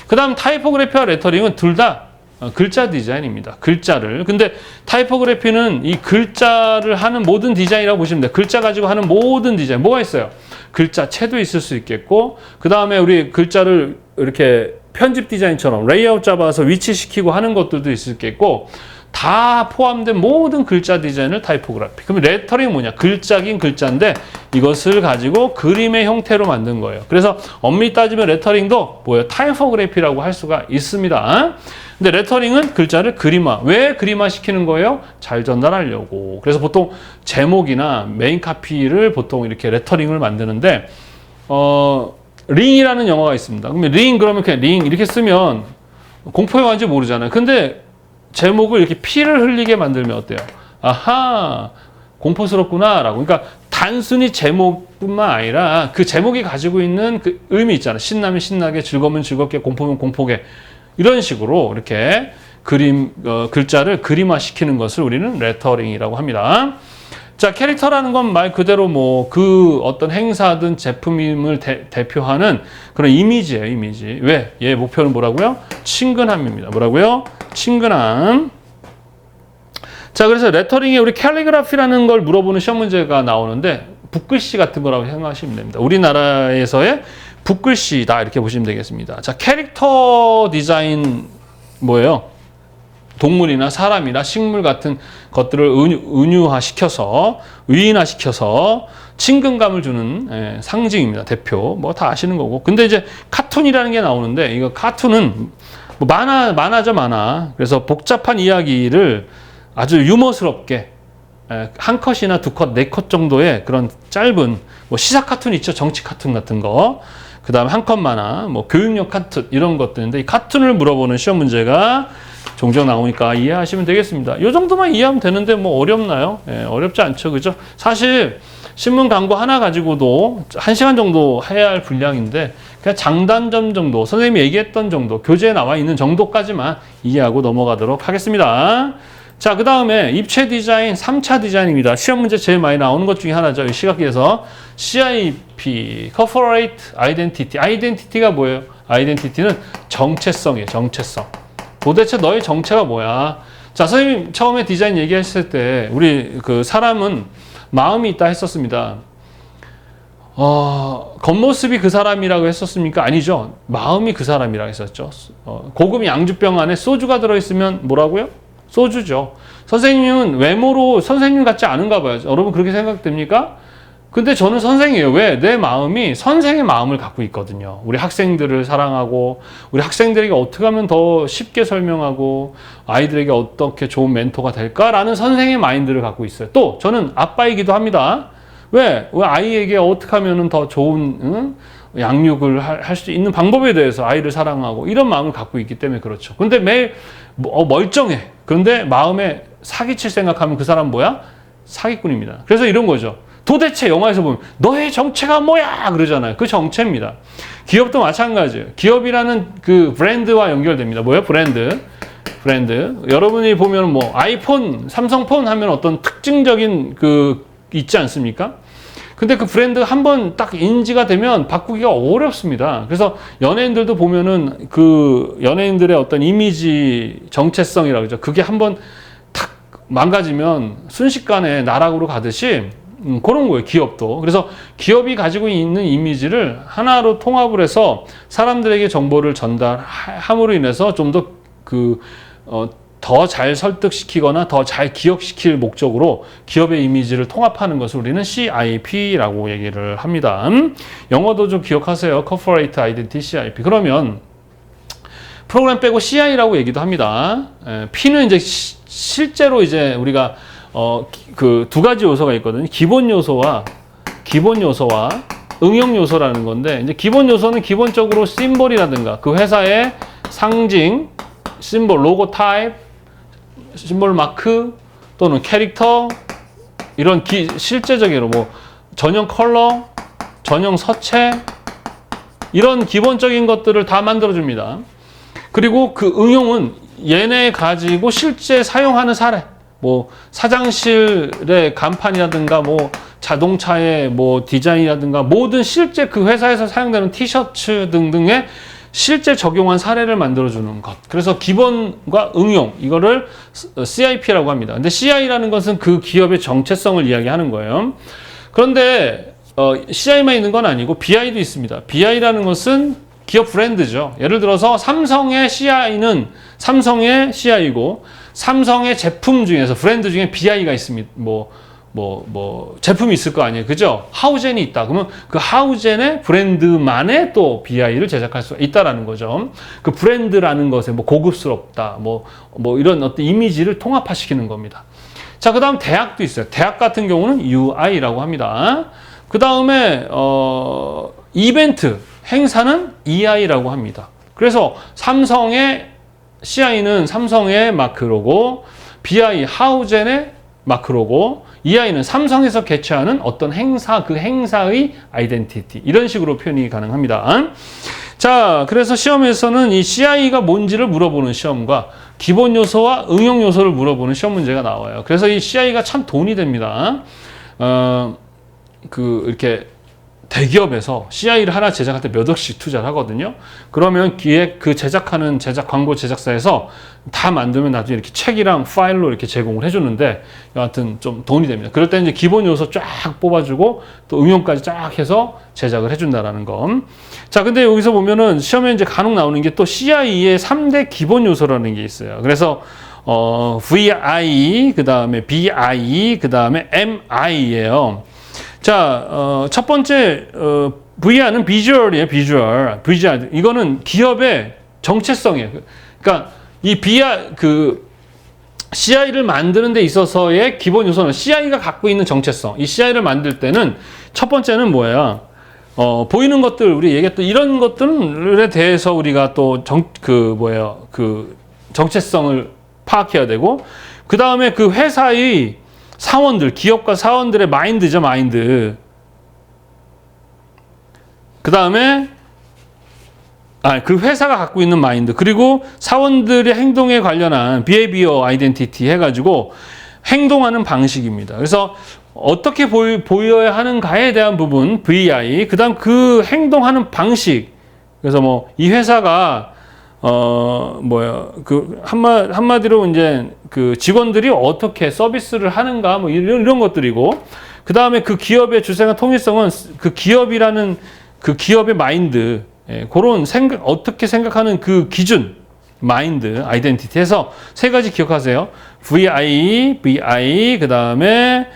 그 다음 타이포그래피와 레터링은 둘 다 글자 디자인입니다. 글자를. 근데 타이포그래피는 이 글자를 하는 모든 디자인이라고 보시면 돼요. 글자 가지고 하는 모든 디자인. 뭐가 있어요? 글자체도 있을 수 있겠고, 그 다음에 우리 글자를 이렇게 편집 디자인처럼 레이아웃 잡아서 위치시키고 하는 것들도 있을 수 있겠고, 다 포함된 모든 글자 디자인을 타이포그래피. 그럼 레터링은 뭐냐? 글자긴 글자인데 이것을 가지고 그림의 형태로 만든 거예요. 그래서 엄밀히 따지면 레터링도 뭐예요? 타이포그래피라고 할 수가 있습니다. 근데 레터링은 글자를 그림화. 왜 그림화 시키는 거예요? 잘 전달하려고. 그래서 보통 제목이나 메인 카피를 보통 이렇게 레터링을 만드는데, 링이라는 영화가 있습니다. 그러면 그러면 그냥 링 이렇게 쓰면 공포 영화인지 모르잖아요. 근데 제목을 이렇게 피를 흘리게 만들면 어때요? 아하, 공포스럽구나 라고. 그러니까 단순히 제목뿐만 아니라 그 제목이 가지고 있는 그 의미 있잖아요. 신나면 신나게, 즐거우면 즐겁게, 공포면 공포게, 이런 식으로 이렇게 글자를 그림화시키는 것을 우리는 레터링이라고 합니다. 자, 캐릭터라는 건 말 그대로 뭐 그 어떤 행사든 제품임을 대표하는 그런 이미지예요, 이미지. 왜? 얘 목표는 뭐라고요? 친근함입니다. 뭐라고요? 친근함. 자, 그래서 레터링에 우리 캘리그라피라는 걸 물어보는 시험 문제가 나오는데 붓글씨 같은 거라고 생각하시면 됩니다. 우리나라에서의 붓글씨다, 이렇게 보시면 되겠습니다. 자, 캐릭터 디자인 뭐예요? 동물이나 사람이나 식물 같은 것들을 은유화시켜서, 위인화시켜서 친근감을 주는 상징입니다. 대표. 뭐 다 아시는 거고. 근데 이제 카툰이라는 게 나오는데, 이거 카툰은 뭐 만화죠, 만화. 그래서 복잡한 이야기를 아주 유머스럽게 한 컷이나 두 컷, 네 컷 정도의 그런 짧은 뭐 시사 카툰 있죠. 정치 카툰 같은 거. 그 다음에 한 컷 만화, 뭐 교육용 카툰, 이런 것들인데, 이 카툰을 물어보는 시험 문제가 종종 나오니까 이해하시면 되겠습니다. 이 정도만 이해하면 되는데 뭐 어렵나요? 어렵지 않죠. 그죠? 사실 신문 광고 하나 가지고도 1시간 정도 해야 할 분량인데, 그냥 장단점 정도, 선생님이 얘기했던 정도, 교재에 나와 있는 정도까지만 이해하고 넘어가도록 하겠습니다. 자, 그 다음에 입체 디자인, 3차 디자인입니다. 시험 문제 제일 많이 나오는 것 중에 하나죠. 이 시각기에서 CIP, Corporate Identity. 아이덴티티가 뭐예요? 아이덴티티는 정체성이에요. 정체성. 도대체 너의 정체가 뭐야? 자, 선생님 처음에 디자인 얘기했을 때 우리 그 사람은 마음이 있다 했었습니다. 겉모습이 그 사람이라고 했었습니까? 아니죠. 마음이 그 사람이라고 했었죠. 고급 양주병 안에 소주가 들어있으면 뭐라고요? 소주죠. 선생님은 외모로 선생님 같지 않은가 봐요. 여러분 그렇게 생각됩니까? 근데 저는 선생이에요. 왜? 내 마음이 선생의 마음을 갖고 있거든요. 우리 학생들을 사랑하고, 우리 학생들에게 어떻게 하면 더 쉽게 설명하고 아이들에게 어떻게 좋은 멘토가 될까라는 선생의 마인드를 갖고 있어요. 또 저는 아빠이기도 합니다. 왜 아이에게 어떻게 하면 더 좋은 양육을 할 수 있는 방법에 대해서 아이를 사랑하고 이런 마음을 갖고 있기 때문에 그렇죠. 근데 매일 멀쩡해. 그런데 마음에 사기칠 생각하면 그 사람 뭐야? 사기꾼입니다. 그래서 이런 거죠. 도대체 영화에서 보면 너의 정체가 뭐야? 그러잖아요. 그 정체입니다. 기업도 마찬가지예요. 기업이라는 그 브랜드와 연결됩니다. 뭐예요? 브랜드. 브랜드. 여러분이 보면 뭐 아이폰, 삼성폰 하면 어떤 특징적인 그 있지 않습니까? 근데 그 브랜드가 한번 딱 인지가 되면 바꾸기가 어렵습니다. 그래서 연예인들도 보면은 그 연예인들의 어떤 이미지 정체성이라고 그러죠. 그게 한번 탁 망가지면 순식간에 나락으로 가듯이 그런 거예요, 기업도. 그래서 기업이 가지고 있는 이미지를 하나로 통합을 해서 사람들에게 정보를 전달함으로 인해서 좀 더 더 잘 설득시키거나 더 잘 기억시킬 목적으로 기업의 이미지를 통합하는 것을 우리는 CIP라고 얘기를 합니다. 영어도 좀 기억하세요. Corporate Identity CIP. 그러면 프로그램 빼고 CI라고 얘기도 합니다. P는 이제 실제로 이제 우리가 그 두 가지 요소가 있거든요. 기본 요소와 응용 요소라는 건데, 이제 기본 요소는 기본적으로 심볼이라든가 그 회사의 상징, 심볼, 로고 타입, 심볼 마크 또는 캐릭터, 이런 실제적으로 뭐 전용 컬러, 전용 서체, 이런 기본적인 것들을 다 만들어줍니다. 그리고 그 응용은 얘네 가지고 실제 사용하는 사례, 뭐 사장실의 간판이라든가 뭐 자동차의 뭐 디자인이라든가 모든 실제 그 회사에서 사용되는 티셔츠 등등의 실제 적용한 사례를 만들어주는 것. 그래서 기본과 응용, 이거를 CIP라고 합니다. 근데 CI라는 것은 그 기업의 정체성을 이야기하는 거예요. 그런데 CI만 있는 건 아니고 BI도 있습니다. BI라는 것은 기업 브랜드죠. 예를 들어서 삼성의 CI는 삼성의 CI고, 삼성의 제품 중에서 브랜드 중에 BI가 있습니다. 제품이 있을 거 아니에요. 그죠? 하우젠이 있다. 그러면 그 하우젠의 브랜드만의 또 BI를 제작할 수가 있다라는 거죠. 그 브랜드라는 것에 뭐 고급스럽다, 뭐 이런 어떤 이미지를 통합화시키는 겁니다. 자, 그 다음 대학도 있어요. 대학 같은 경우는 UI라고 합니다. 그 다음에, 이벤트, 행사는 EI라고 합니다. 그래서 삼성의 CI는 삼성의 마크로고, BI 하우젠의 마크로고, EI는 삼성에서 개최하는 어떤 행사, 그 행사의 아이덴티티, 이런 식으로 표현이 가능합니다. 자, 그래서 시험에서는 이 CI가 뭔지를 물어보는 시험과 기본 요소와 응용 요소를 물어보는 시험 문제가 나와요. 그래서 이 CI가 참 돈이 됩니다. 이렇게 대기업에서 CI를 하나 제작할 때 몇 억씩 투자를 하거든요. 그러면 제작하는 광고 제작사에서 다 만들면 나중에 이렇게 책이랑 파일로 이렇게 제공을 해주는데, 여하튼 좀 돈이 됩니다. 그럴 때 이제 기본 요소 쫙 뽑아주고 또 응용까지 쫙 해서 제작을 해준다라는 거. 자, 근데 여기서 보면은 시험에 이제 간혹 나오는 게 또 CI의 3대 기본 요소라는 게 있어요. 그래서 VI, 그 다음에 BI, 그 다음에 MI예요. 자, 첫 번째, VR는 비주얼이에요, 비주얼. 이거는 기업의 정체성이에요. 그러니까, 이 CI를 만드는 데 있어서의 기본 요소는 CI가 갖고 있는 정체성. 이 CI를 만들 때는 첫 번째는 뭐예요? 보이는 것들, 우리 얘기했던 이런 것들에 대해서 우리가 또 정체성을 파악해야 되고, 그 다음에 그 회사의 사원들, 기업과 사원들의 마인드죠, 마인드. 그 다음에, 그 회사가 갖고 있는 마인드. 그리고 사원들의 행동에 관련한 behavior identity 해가지고 행동하는 방식입니다. 그래서 어떻게 보여야 하는가에 대한 부분, VI. 그 다음 그 행동하는 방식. 그래서 뭐, 이 회사가, 한마디로 이제 그 직원들이 어떻게 서비스를 하는가, 뭐 이런 것들이고, 그 다음에 그 기업의 주생한 통일성은 그 기업이라는 그 기업의 마인드, 그런 어떻게 생각하는 그 기준, 마인드, 아이덴티티 해서 세 가지 기억하세요. VI, BI, 그 다음에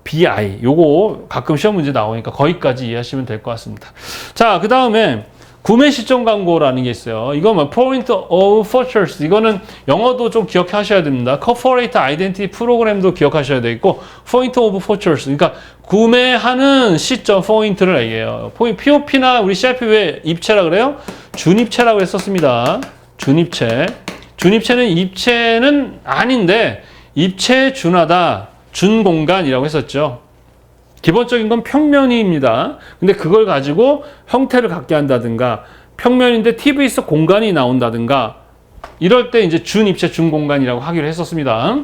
BI. 요거 가끔 시험 문제 나오니까 거기까지 이해하시면 될 것 같습니다. 자, 그 다음에 구매 시점 광고라는 게 있어요. 이거 뭐 Point of Purchase, 이거는 영어도 좀 기억하셔야 됩니다. Corporate Identity Program도 기억하셔야 되겠고, Point of Purchase, 그러니까 구매하는 시점 포인트를 얘기해요. POP나 우리 CIP 왜 입체라 그래요? 준입체라고 했었습니다. 준입체. 준입체는 입체는 아닌데 입체에 준하다, 준공간이라고 했었죠. 기본적인 건 평면입니다. 근데 그걸 가지고 형태를 갖게 한다든가, 평면인데 TV 속 공간이 나온다든가, 이럴 때 이제 준입체 준공간이라고 하기로 했었습니다.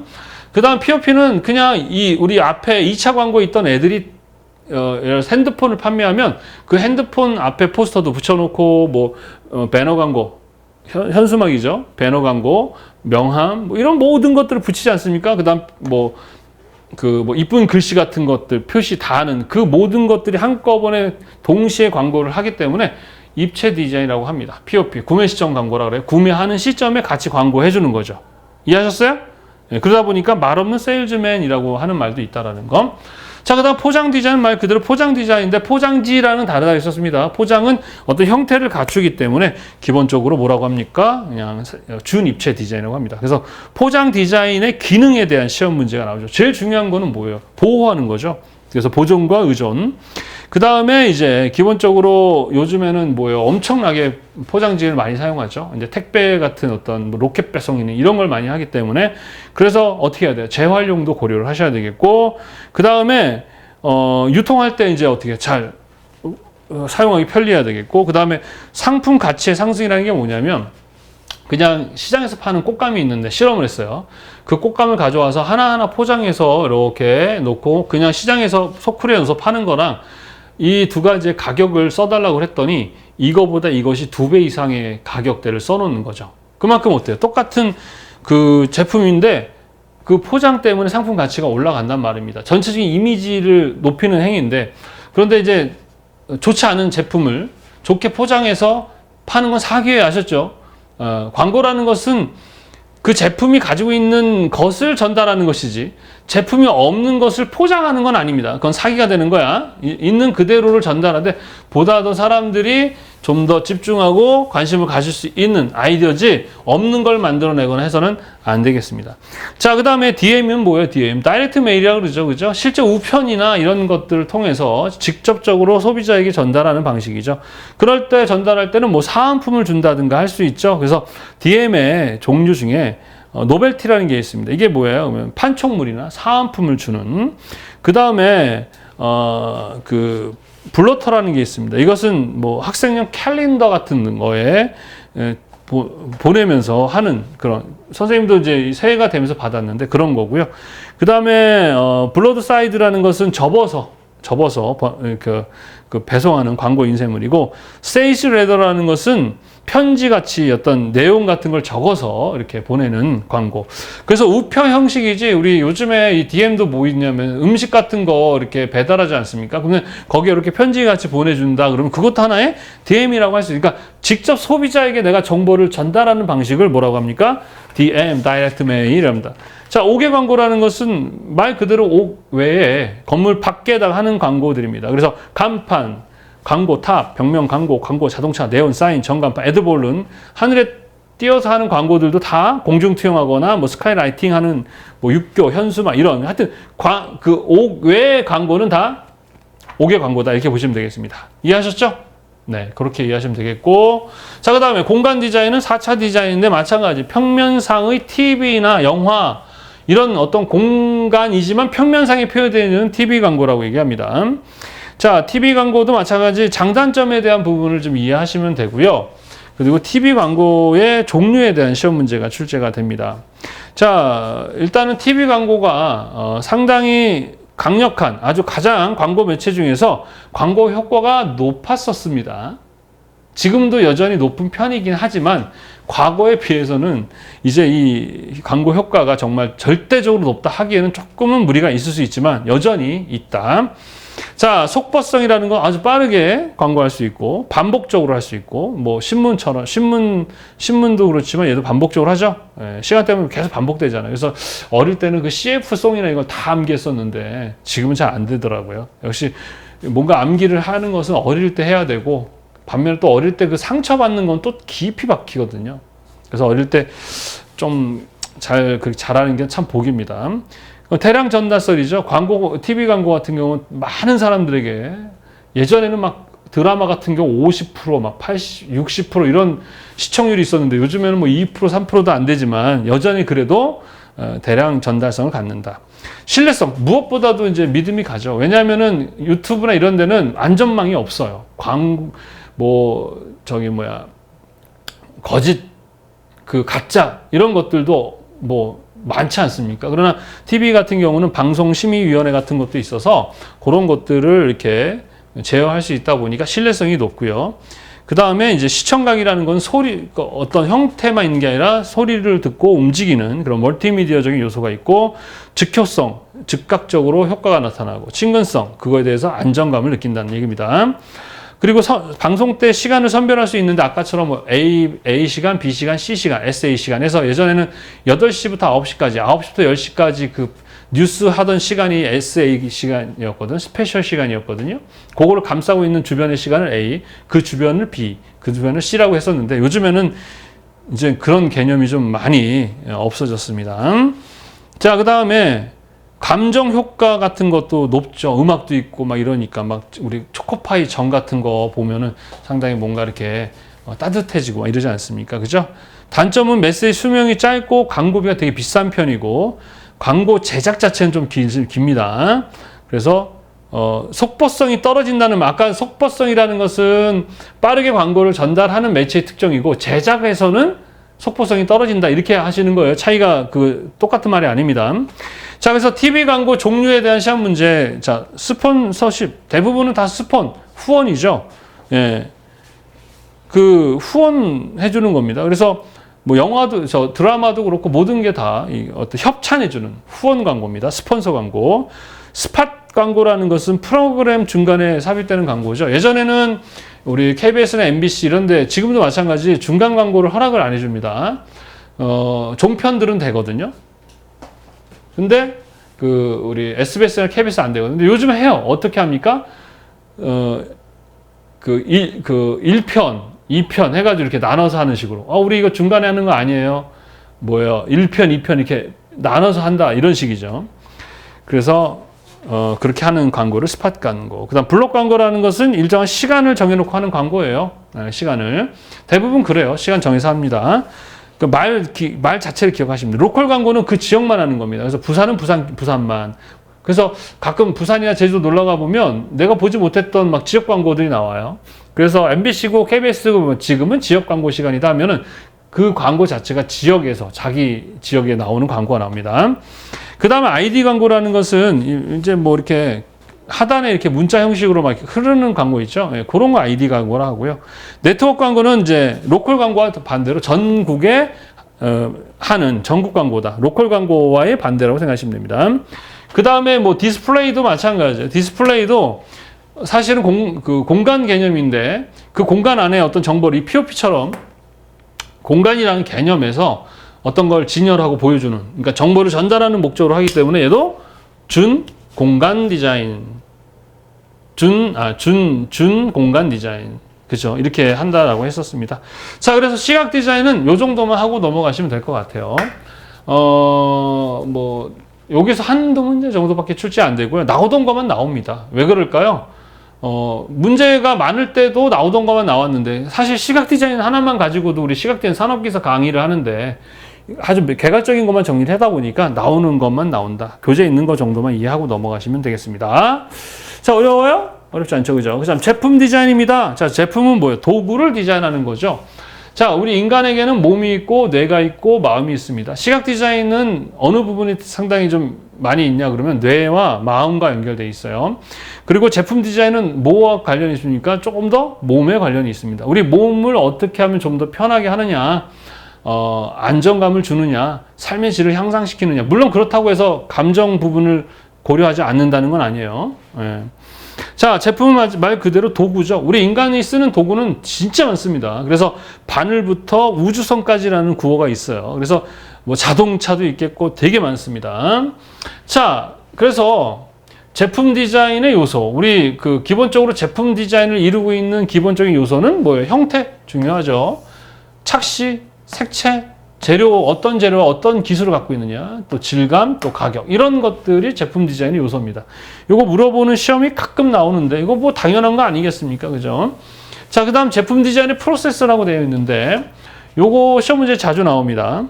그 다음 POP는 그냥 우리 앞에 2차 광고에 있던 애들이 핸드폰을 판매하면 그 핸드폰 앞에 포스터도 붙여놓고 배너 광고, 현수막이죠. 배너 광고, 명함, 이런 모든 것들을 붙이지 않습니까? 그 다음 이쁜 글씨 같은 것들, 표시 다 하는 그 모든 것들이 한꺼번에 동시에 광고를 하기 때문에 입체 디자인이라고 합니다. POP, 구매 시점 광고라 그래요. 구매하는 시점에 같이 광고해 주는 거죠. 이해하셨어요? 네, 그러다 보니까 말없는 세일즈맨이라고 하는 말도 있다라는 거. 자, 그 다음 포장 디자인 말 그대로 포장 디자인인데 포장지라는 단어가 있었습니다. 포장은 어떤 형태를 갖추기 때문에 기본적으로 뭐라고 합니까? 그냥 준입체 디자인이라고 합니다. 그래서 포장 디자인의 기능에 대한 시험 문제가 나오죠. 제일 중요한 거는 뭐예요? 보호하는 거죠. 그래서 보존과 의존. 그 다음에 이제 기본적으로 요즘에는 엄청나게 포장지를 많이 사용하죠. 이제 택배 같은 어떤 로켓 배송이니 이런 걸 많이 하기 때문에 그래서 어떻게 해야 돼요? 재활용도 고려를 하셔야 되겠고 그 다음에 유통할 때 이제 어떻게 잘 사용하기 편리해야 되겠고 그 다음에 상품 가치의 상승이라는 게 뭐냐면 그냥 시장에서 파는 꽃감이 있는데 실험을 했어요. 그 꽃감을 가져와서 하나하나 포장해서 이렇게 놓고 그냥 시장에서 소쿠리에 넣어서 파는 거랑 이 두 가지의 가격을 써달라고 했더니 이거보다 이것이 2배 이상의 가격대를 써놓는 거죠. 그만큼 어때요? 똑같은 그 제품인데 그 포장 때문에 상품 가치가 올라간단 말입니다. 전체적인 이미지를 높이는 행위인데 그런데 이제 좋지 않은 제품을 좋게 포장해서 파는 건 사기예요. 아셨죠? 광고라는 것은 그 제품이 가지고 있는 것을 전달하는 것이지 제품이 없는 것을 포장하는 건 아닙니다. 그건 사기가 되는 거야. 있는 그대로를 전달하는데 보다 더 사람들이 좀 더 집중하고 관심을 가질 수 있는 아이디어지 없는 걸 만들어내거나 해서는 안 되겠습니다. 자, 그 다음에 DM은 뭐예요? DM. 다이렉트 메일이라고 그러죠. 그죠? 실제 우편이나 이런 것들을 통해서 직접적으로 소비자에게 전달하는 방식이죠. 그럴 때 전달할 때는 사은품을 준다든가 할 수 있죠. 그래서 DM의 종류 중에 노벨티라는 게 있습니다. 이게 뭐예요? 그러면 판촉물이나 사은품을 주는. 그 다음에 블러터라는 게 있습니다. 이것은 학생용 캘린더 같은 거에 보내면서 하는 그런 선생님도 이제 새해가 되면서 받았는데 그런 거고요. 그 다음에 블러드 사이드라는 것은 접어서 배송하는 광고 인쇄물이고 세이스 레더라는 것은 편지같이 어떤 내용 같은 걸 적어서 이렇게 보내는 광고. 그래서 우편 형식이지 우리 요즘에 이 DM도 뭐 있냐면 음식 같은 거 이렇게 배달하지 않습니까? 그러면 거기에 이렇게 편지같이 보내준다. 그러면 그것도 하나의 DM이라고 할 수 있으니까 직접 소비자에게 내가 정보를 전달하는 방식을 뭐라고 합니까? DM, Direct Mail 합니다. 자, 옥외 광고라는 것은 말 그대로 옥 외에 건물 밖에다가 하는 광고들입니다. 그래서 간판, 광고 탑, 벽면 광고, 자동차, 네온 사인, 전간판, 애드볼룬, 하늘에 띄어서 하는 광고들도 다 공중 투영하거나 스카이라이팅 하는 육교, 현수막 이런 하여튼 옥 외의 광고는 다 옥외 광고다 이렇게 보시면 되겠습니다. 이해하셨죠? 네, 그렇게 이해하시면 되겠고 자, 그 다음에 공간 디자인은 4차 디자인인데 마찬가지 평면상의 TV나 영화 이런 어떤 공간이지만 평면상에 표현되는 TV 광고라고 얘기합니다. 자, TV 광고도 마찬가지 장단점에 대한 부분을 좀 이해하시면 되고요. 그리고 TV 광고의 종류에 대한 시험 문제가 출제가 됩니다. 자, 일단은 TV 광고가 상당히 강력한 아주 가장 광고 매체 중에서 광고 효과가 높았었습니다. 지금도 여전히 높은 편이긴 하지만 과거에 비해서는 이제 이 광고 효과가 정말 절대적으로 높다 하기에는 조금은 무리가 있을 수 있지만 여전히 있다. 자, 속버성이라는 건 아주 빠르게 광고할 수 있고 반복적으로 할 수 있고 신문처럼 신문도 그렇지만 얘도 반복적으로 하죠. 시간 때문에 계속 반복되잖아요. 그래서 어릴 때는 그 CF송이나 이걸 다 암기했었는데 지금은 잘 안 되더라고요. 역시 뭔가 암기를 하는 것은 어릴 때 해야 되고 반면에 또 어릴 때 그 상처받는 건 또 깊이 박히거든요. 그래서 어릴 때 좀 그렇게 잘하는 게 참 복입니다. 대량 전달설이죠. TV 광고 같은 경우는 많은 사람들에게 예전에는 드라마 같은 경우 50%, 80, 60% 이런 시청률이 있었는데 요즘에는 2%, 3%도 안 되지만 여전히 그래도 대량 전달성을 갖는다. 신뢰성 무엇보다도 이제 믿음이 가죠. 왜냐하면은 유튜브나 이런 데는 안전망이 없어요. 거짓 그 가짜 이런 것들도 뭐 많지 않습니까? 그러나 TV 같은 경우는 방송심의위원회 같은 것도 있어서 그런 것들을 이렇게 제어할 수 있다 보니까 신뢰성이 높고요. 그 다음에 이제 시청각이라는 건 소리, 어떤 형태만 있는 게 아니라 소리를 듣고 움직이는 그런 멀티미디어적인 요소가 있고, 즉효성, 즉각적으로 효과가 나타나고, 친근성, 그거에 대해서 안정감을 느낀다는 얘기입니다. 그리고 방송 때 시간을 선별할 수 있는데, 아까처럼 뭐 A 시간, B 시간, C 시간, SA 시간에서 예전에는 8시부터 9시까지, 9시부터 10시까지 그 뉴스 하던 시간이 SA 시간이었거든. 스페셜 시간이었거든요. 그거를 감싸고 있는 주변의 시간을 A, 그 주변을 B, 그 주변을 C라고 했었는데, 요즘에는 이제 그런 개념이 좀 많이 없어졌습니다. 자, 그 다음에 감정 효과 같은 것도 높죠. 음악도 있고 막 이러니까 막 우리 초코파이 전 같은 거 보면은 상당히 뭔가 이렇게 따뜻해지고 막 이러지 않습니까? 그죠? 단점은 메시지 수명이 짧고 광고비가 되게 비싼 편이고, 광고 제작 자체는 좀 깁니다. 그래서 속보성이 떨어진다는 말, 아까 속보성이라는 것은 빠르게 광고를 전달하는 매체의 특징이고, 제작에서는 속보성이 떨어진다 이렇게 하시는 거예요. 차이가 똑같은 말이 아닙니다. 자, 그래서 TV 광고 종류에 대한 시험 문제. 자, 스폰서십 대부분은 다 후원이죠. 예, 그 후원해 주는 겁니다. 그래서 뭐 영화도 드라마도 그렇고 모든 게 다 어떤 협찬해 주는 후원 광고입니다. 스폰서 광고. 스팟 광고라는 것은 프로그램 중간에 삽입되는 광고죠. 예전에는 우리 KBS나 MBC 이런데, 지금도 마찬가지 중간 광고를 허락을 안 해줍니다. 종편들은 되거든요. 근데 우리 SBS나 KBS 안 되거든요. 근데 요즘에 해요. 어떻게 합니까? 1편, 2편 해가지고 이렇게 나눠서 하는 식으로. 우리 이거 중간에 하는 거 아니에요. 뭐예요? 1편, 2편 이렇게 나눠서 한다. 이런 식이죠. 그래서 그렇게 하는 광고를 스팟 광고. 그 다음 블록 광고라는 것은 일정한 시간을 정해놓고 하는 광고예요. 시간을. 대부분 그래요. 시간 정해서 합니다. 그 말 자체를 기억하시면 돼요. 로컬 광고는 그 지역만 하는 겁니다. 그래서 부산은 부산만. 그래서 가끔 부산이나 제주도 놀러 가보면 내가 보지 못했던 막 지역 광고들이 나와요. 그래서 MBC고 KBS고 지금은 지역 광고 시간이다 하면은 그 광고 자체가 지역에서 자기 지역에 나오는 광고가 나옵니다. 그 다음에 ID 광고라는 것은 이제 뭐 이렇게 하단에 이렇게 문자 형식으로 막 흐르는 광고 있죠. 예, 그런 거 ID 광고라 하고요. 네트워크 광고는 이제 로컬 광고와 반대로 전국에 하는 전국 광고다. 로컬 광고와의 반대라고 생각하시면 됩니다. 그 다음에 뭐 디스플레이도 마찬가지예요. 디스플레이도 사실은 공간 개념인데, 그 공간 안에 어떤 정보를 이 POP처럼 공간이라는 개념에서 어떤 걸 진열하고 보여주는, 그러니까 정보를 전달하는 목적으로 하기 때문에 얘도 준 공간 디자인, 준 공간 디자인, 그죠? 이렇게 한다라고 했었습니다. 자, 그래서 시각 디자인은 요 정도만 하고 넘어가시면 될 것 같아요. 뭐 여기서 한두 문제 정도밖에 출제 안 되고요. 나오던 것만 나옵니다. 왜 그럴까요? 문제가 많을 때도 나오던 것만 나왔는데, 사실 시각 디자인 하나만 가지고도 우리 시각 디자인 산업기사 강의를 하는데 아주 개괄적인 것만 정리를 하다 보니까 나오는 것만 나온다. 교재에 있는 것 정도만 이해하고 넘어가시면 되겠습니다. 자, 어려워요? 어렵지 않죠, 그죠? 그 다음 제품 디자인입니다. 자, 제품은 뭐예요? 도구를 디자인하는 거죠. 자, 우리 인간에게는 몸이 있고 뇌가 있고 마음이 있습니다. 시각 디자인은 어느 부분이 상당히 좀 많이 있냐 그러면 뇌와 마음과 연결되어 있어요. 그리고 제품 디자인은 뭐와 관련이 있습니까? 조금 더 몸에 관련이 있습니다. 우리 몸을 어떻게 하면 좀 더 편하게 하느냐, 안정감을 주느냐, 삶의 질을 향상시키느냐. 물론 그렇다고 해서 감정 부분을 고려하지 않는다는 건 아니에요. 예. 자, 제품은 말 그대로 도구죠. 우리 인간이 쓰는 도구는 진짜 많습니다. 그래서 바늘부터 우주선까지라는 구호가 있어요. 그래서 뭐 자동차도 있겠고 되게 많습니다. 자, 그래서 제품 디자인의 요소, 우리 기본적으로 제품 디자인을 이루고 있는 기본적인 요소는 뭐예요? 형태 중요하죠. 착시, 색채, 재료, 어떤 재료와 어떤 기술을 갖고 있느냐, 또 질감, 또 가격, 이런 것들이 제품 디자인의 요소입니다. 이거 물어보는 시험이 가끔 나오는데 이거 뭐 당연한 거 아니겠습니까? 그죠? 자, 그 다음 제품 디자인의 프로세스라고 되어 있는데 요거 시험 문제 자주 나옵니다.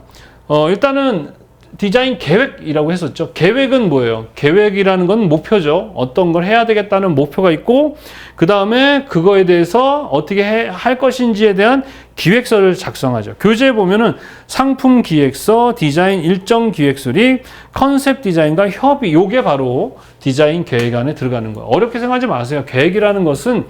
일단은 디자인 계획이라고 했었죠. 계획은 뭐예요? 계획이라는 건 목표죠. 어떤 걸 해야 되겠다는 목표가 있고, 그 다음에 그거에 대해서 어떻게 할 것인지에 대한 기획서를 작성하죠. 교재에 보면은 상품 기획서, 디자인 일정 기획 수립, 컨셉 디자인과 협의, 요게 바로 디자인 계획 안에 들어가는 거예요. 어렵게 생각하지 마세요. 계획이라는 것은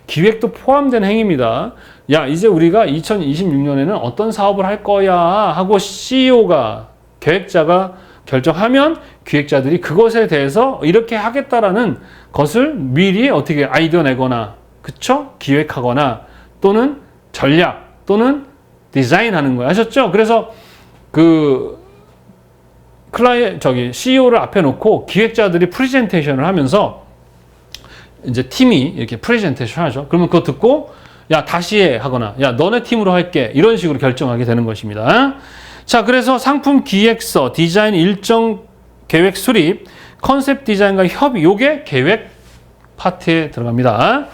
기획도 포함된 행위입니다. 야, 이제 우리가 2026년에는 어떤 사업을 할 거야 하고 CEO가, 계획자가 결정하면 기획자들이 그것에 대해서 이렇게 하겠다라는 것을 미리 어떻게 아이디어 내거나, 그쵸? 기획하거나, 또는 전략, 또는 디자인하는 거예요. 아셨죠? 그래서 CEO를 앞에 놓고 기획자들이 프레젠테이션을 하면서 이제 팀이 이렇게 프레젠테이션 하죠. 그러면 그거 듣고 야, 다시 해 하거나 야, 너네 팀으로 할게. 이런 식으로 결정하게 되는 것입니다. 자, 그래서 상품 기획서, 디자인 일정 계획 수립, 컨셉 디자인과 협의, 요게 계획 파트에 들어갑니다.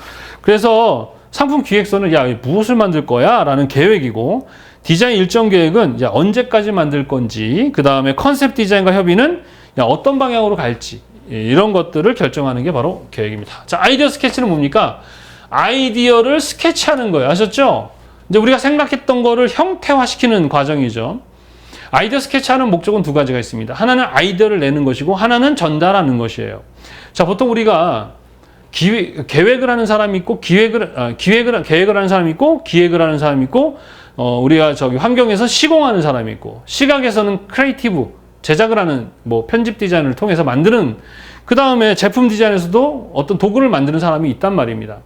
그래서 상품 기획서는 야, 무엇을 만들 거야? 라는 계획이고, 디자인 일정 계획은 야, 언제까지 만들 건지, 그 다음에 컨셉 디자인과 협의는 야, 어떤 방향으로 갈지, 이런 것들을 결정하는 게 바로 계획입니다. 자, 아이디어 스케치는 뭡니까? 아이디어를 스케치하는 거예요. 아셨죠? 이제 우리가 생각했던 거를 형태화시키는 과정이죠. 아이디어 스케치하는 목적은 두 가지가 있습니다. 하나는 아이디어를 내는 것이고, 하나는 전달하는 것이에요. 자, 보통 우리가 계획을 하는 사람이 있고, 계획을 하는 사람이 있고, 기획을 하는 사람이 있고, 우리가 환경에서 시공하는 사람이 있고, 시각에서는 크리에이티브, 제작을 하는, 편집 디자인을 통해서 만드는, 그 다음에 제품 디자인에서도 어떤 도구를 만드는 사람이 있단 말입니다.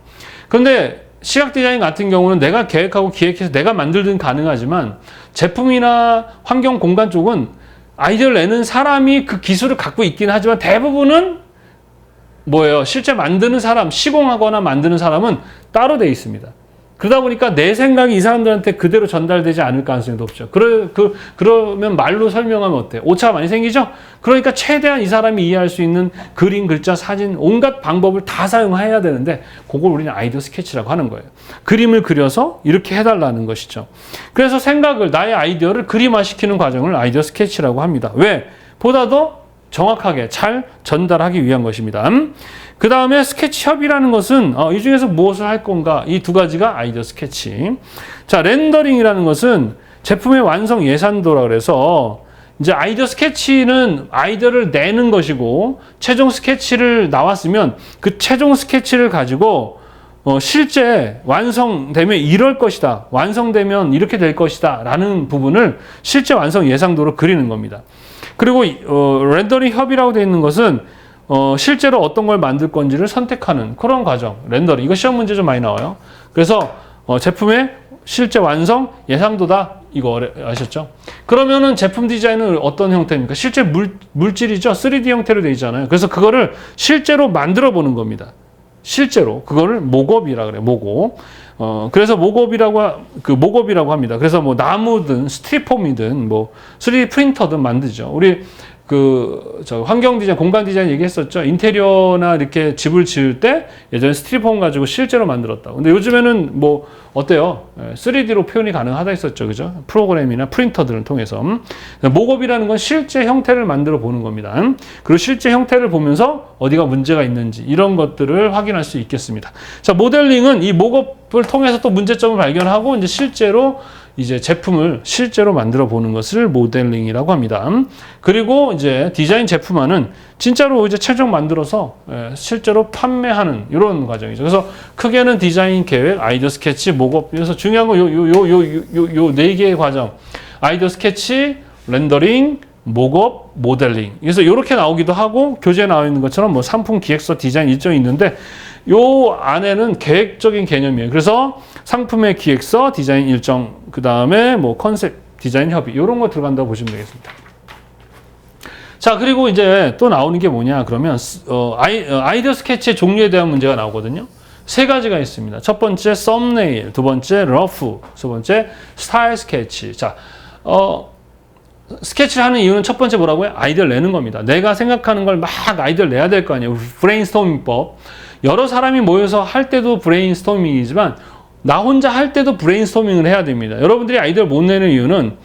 그런데 시각 디자인 같은 경우는 내가 계획하고 기획해서 내가 만들든 가능하지만, 제품이나 환경 공간 쪽은 아이디어를 내는 사람이 그 기술을 갖고 있긴 하지만 대부분은 뭐예요? 실제 만드는 사람, 시공하거나 만드는 사람은 따로 돼 있습니다. 그러다 보니까 내 생각이 이 사람들한테 그대로 전달되지 않을 가능성이 높죠. 그러면 말로 설명하면 어때요? 오차가 많이 생기죠? 그러니까 최대한 이 사람이 이해할 수 있는 그림, 글자, 사진, 온갖 방법을 다 사용해야 되는데, 그걸 우리는 아이디어 스케치라고 하는 거예요. 그림을 그려서 이렇게 해달라는 것이죠. 그래서 나의 아이디어를 그림화시키는 과정을 아이디어 스케치라고 합니다. 왜? 보다 더 정확하게 잘 전달하기 위한 것입니다. 그 다음에 스케치 협의라는 것은 이 중에서 무엇을 할 건가, 이 두 가지가 아이디어 스케치. 자, 렌더링이라는 것은 제품의 완성 예산도라 그래서 이제 아이디어 스케치는 아이디어를 내는 것이고, 최종 스케치를 나왔으면 그 최종 스케치를 가지고 실제 완성되면 이럴 것이다, 완성되면 이렇게 될 것이다 라는 부분을 실제 완성 예상도로 그리는 겁니다. 그리고 렌더링 협의라고 되어 있는 것은 실제로 어떤 걸 만들 건지를 선택하는 그런 과정, 렌더링. 이거 시험 문제 좀 많이 나와요. 그래서 제품의 실제 완성 예상도다, 이거 아셨죠? 그러면은 제품 디자인은 어떤 형태입니까? 실제 물질이죠. 3D 형태로 되어 있잖아요. 그래서 그거를 실제로 만들어 보는 겁니다. 실제로 그거를 모업이라 그래요. 모업. 그래서 모업이라고 합니다. 그래서 나무든 스티로폼이든 3D 프린터든 만들죠. 우리 환경 디자인, 공간 디자인 얘기했었죠. 인테리어나 이렇게 집을 지을 때 예전에 스티로폼 가지고 실제로 만들었다. 근데 요즘에는 어때요? 3D로 표현이 가능하다 했었죠. 그죠? 프로그램이나 프린터들을 통해서. 모업이라는 건 실제 형태를 만들어 보는 겁니다. 그리고 실제 형태를 보면서 어디가 문제가 있는지 이런 것들을 확인할 수 있겠습니다. 자, 모델링은 이 모업을 통해서 또 문제점을 발견하고 이제 실제로 제품을 실제로 만들어 보는 것을 모델링이라고 합니다. 그리고 이제 디자인 제품화는 진짜로 이제 최종 만들어서 실제로 판매하는 이런 과정이죠. 그래서 크게는 디자인 계획, 아이디어 스케치, 모업. 그래서 중요한 건 요 네 개의 과정. 아이디어 스케치, 렌더링, 모업, 모델링. 그래서 이렇게 나오기도 하고, 교재에 나와 있는 것처럼 상품 기획서, 디자인 일정이 있는데, 요 안에는 계획적인 개념이에요. 그래서 상품의 기획서, 디자인 일정, 그 다음에 컨셉, 디자인 협의, 이런 거 들어간다고 보시면 되겠습니다. 자, 그리고 이제 또 나오는 게 뭐냐, 그러면, 아이디어 스케치의 종류에 대한 문제가 나오거든요. 세 가지가 있습니다. 첫 번째, 썸네일, 두 번째, 러프, 세 번째, 스타일 스케치. 자, 스케치를 하는 이유는 첫 번째 뭐라고요? 아이디어를 내는 겁니다. 내가 생각하는 걸 막 아이디어를 내야 될 거 아니에요. 브레인스토밍법. 여러 사람이 모여서 할 때도 브레인스토밍이지만 나 혼자 할 때도 브레인스토밍을 해야 됩니다. 여러분들이 아이디어를 못 내는 이유는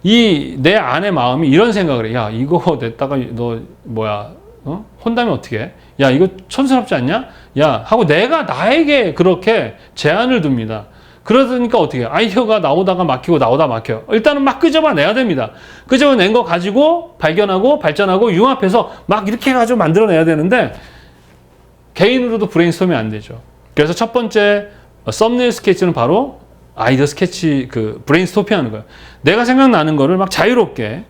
이 내 안의 마음이 이런 생각을 해. 야, 이거 냈다가 너 뭐야, 혼나면 어떻게 해? 야, 이거 촌스럽지 않냐? 야, 하고 내가 나에게 그렇게 제한을 둡니다. 그러니까 어떻게 해? 아이디어가 나오다가 막히고 나오다 막혀요. 일단은 막 끄집어내야 됩니다. 끄집어낸 거 가지고 발견하고 발전하고 융합해서 막 이렇게 해가지고 만들어내야 되는데 개인으로도 브레인스토밍이 안 되죠. 그래서 첫 번째 썸네일 스케치는 바로 아이디어 스케치, 브레인스토밍 하는 거예요. 내가 생각나는 거를 막 자유롭게,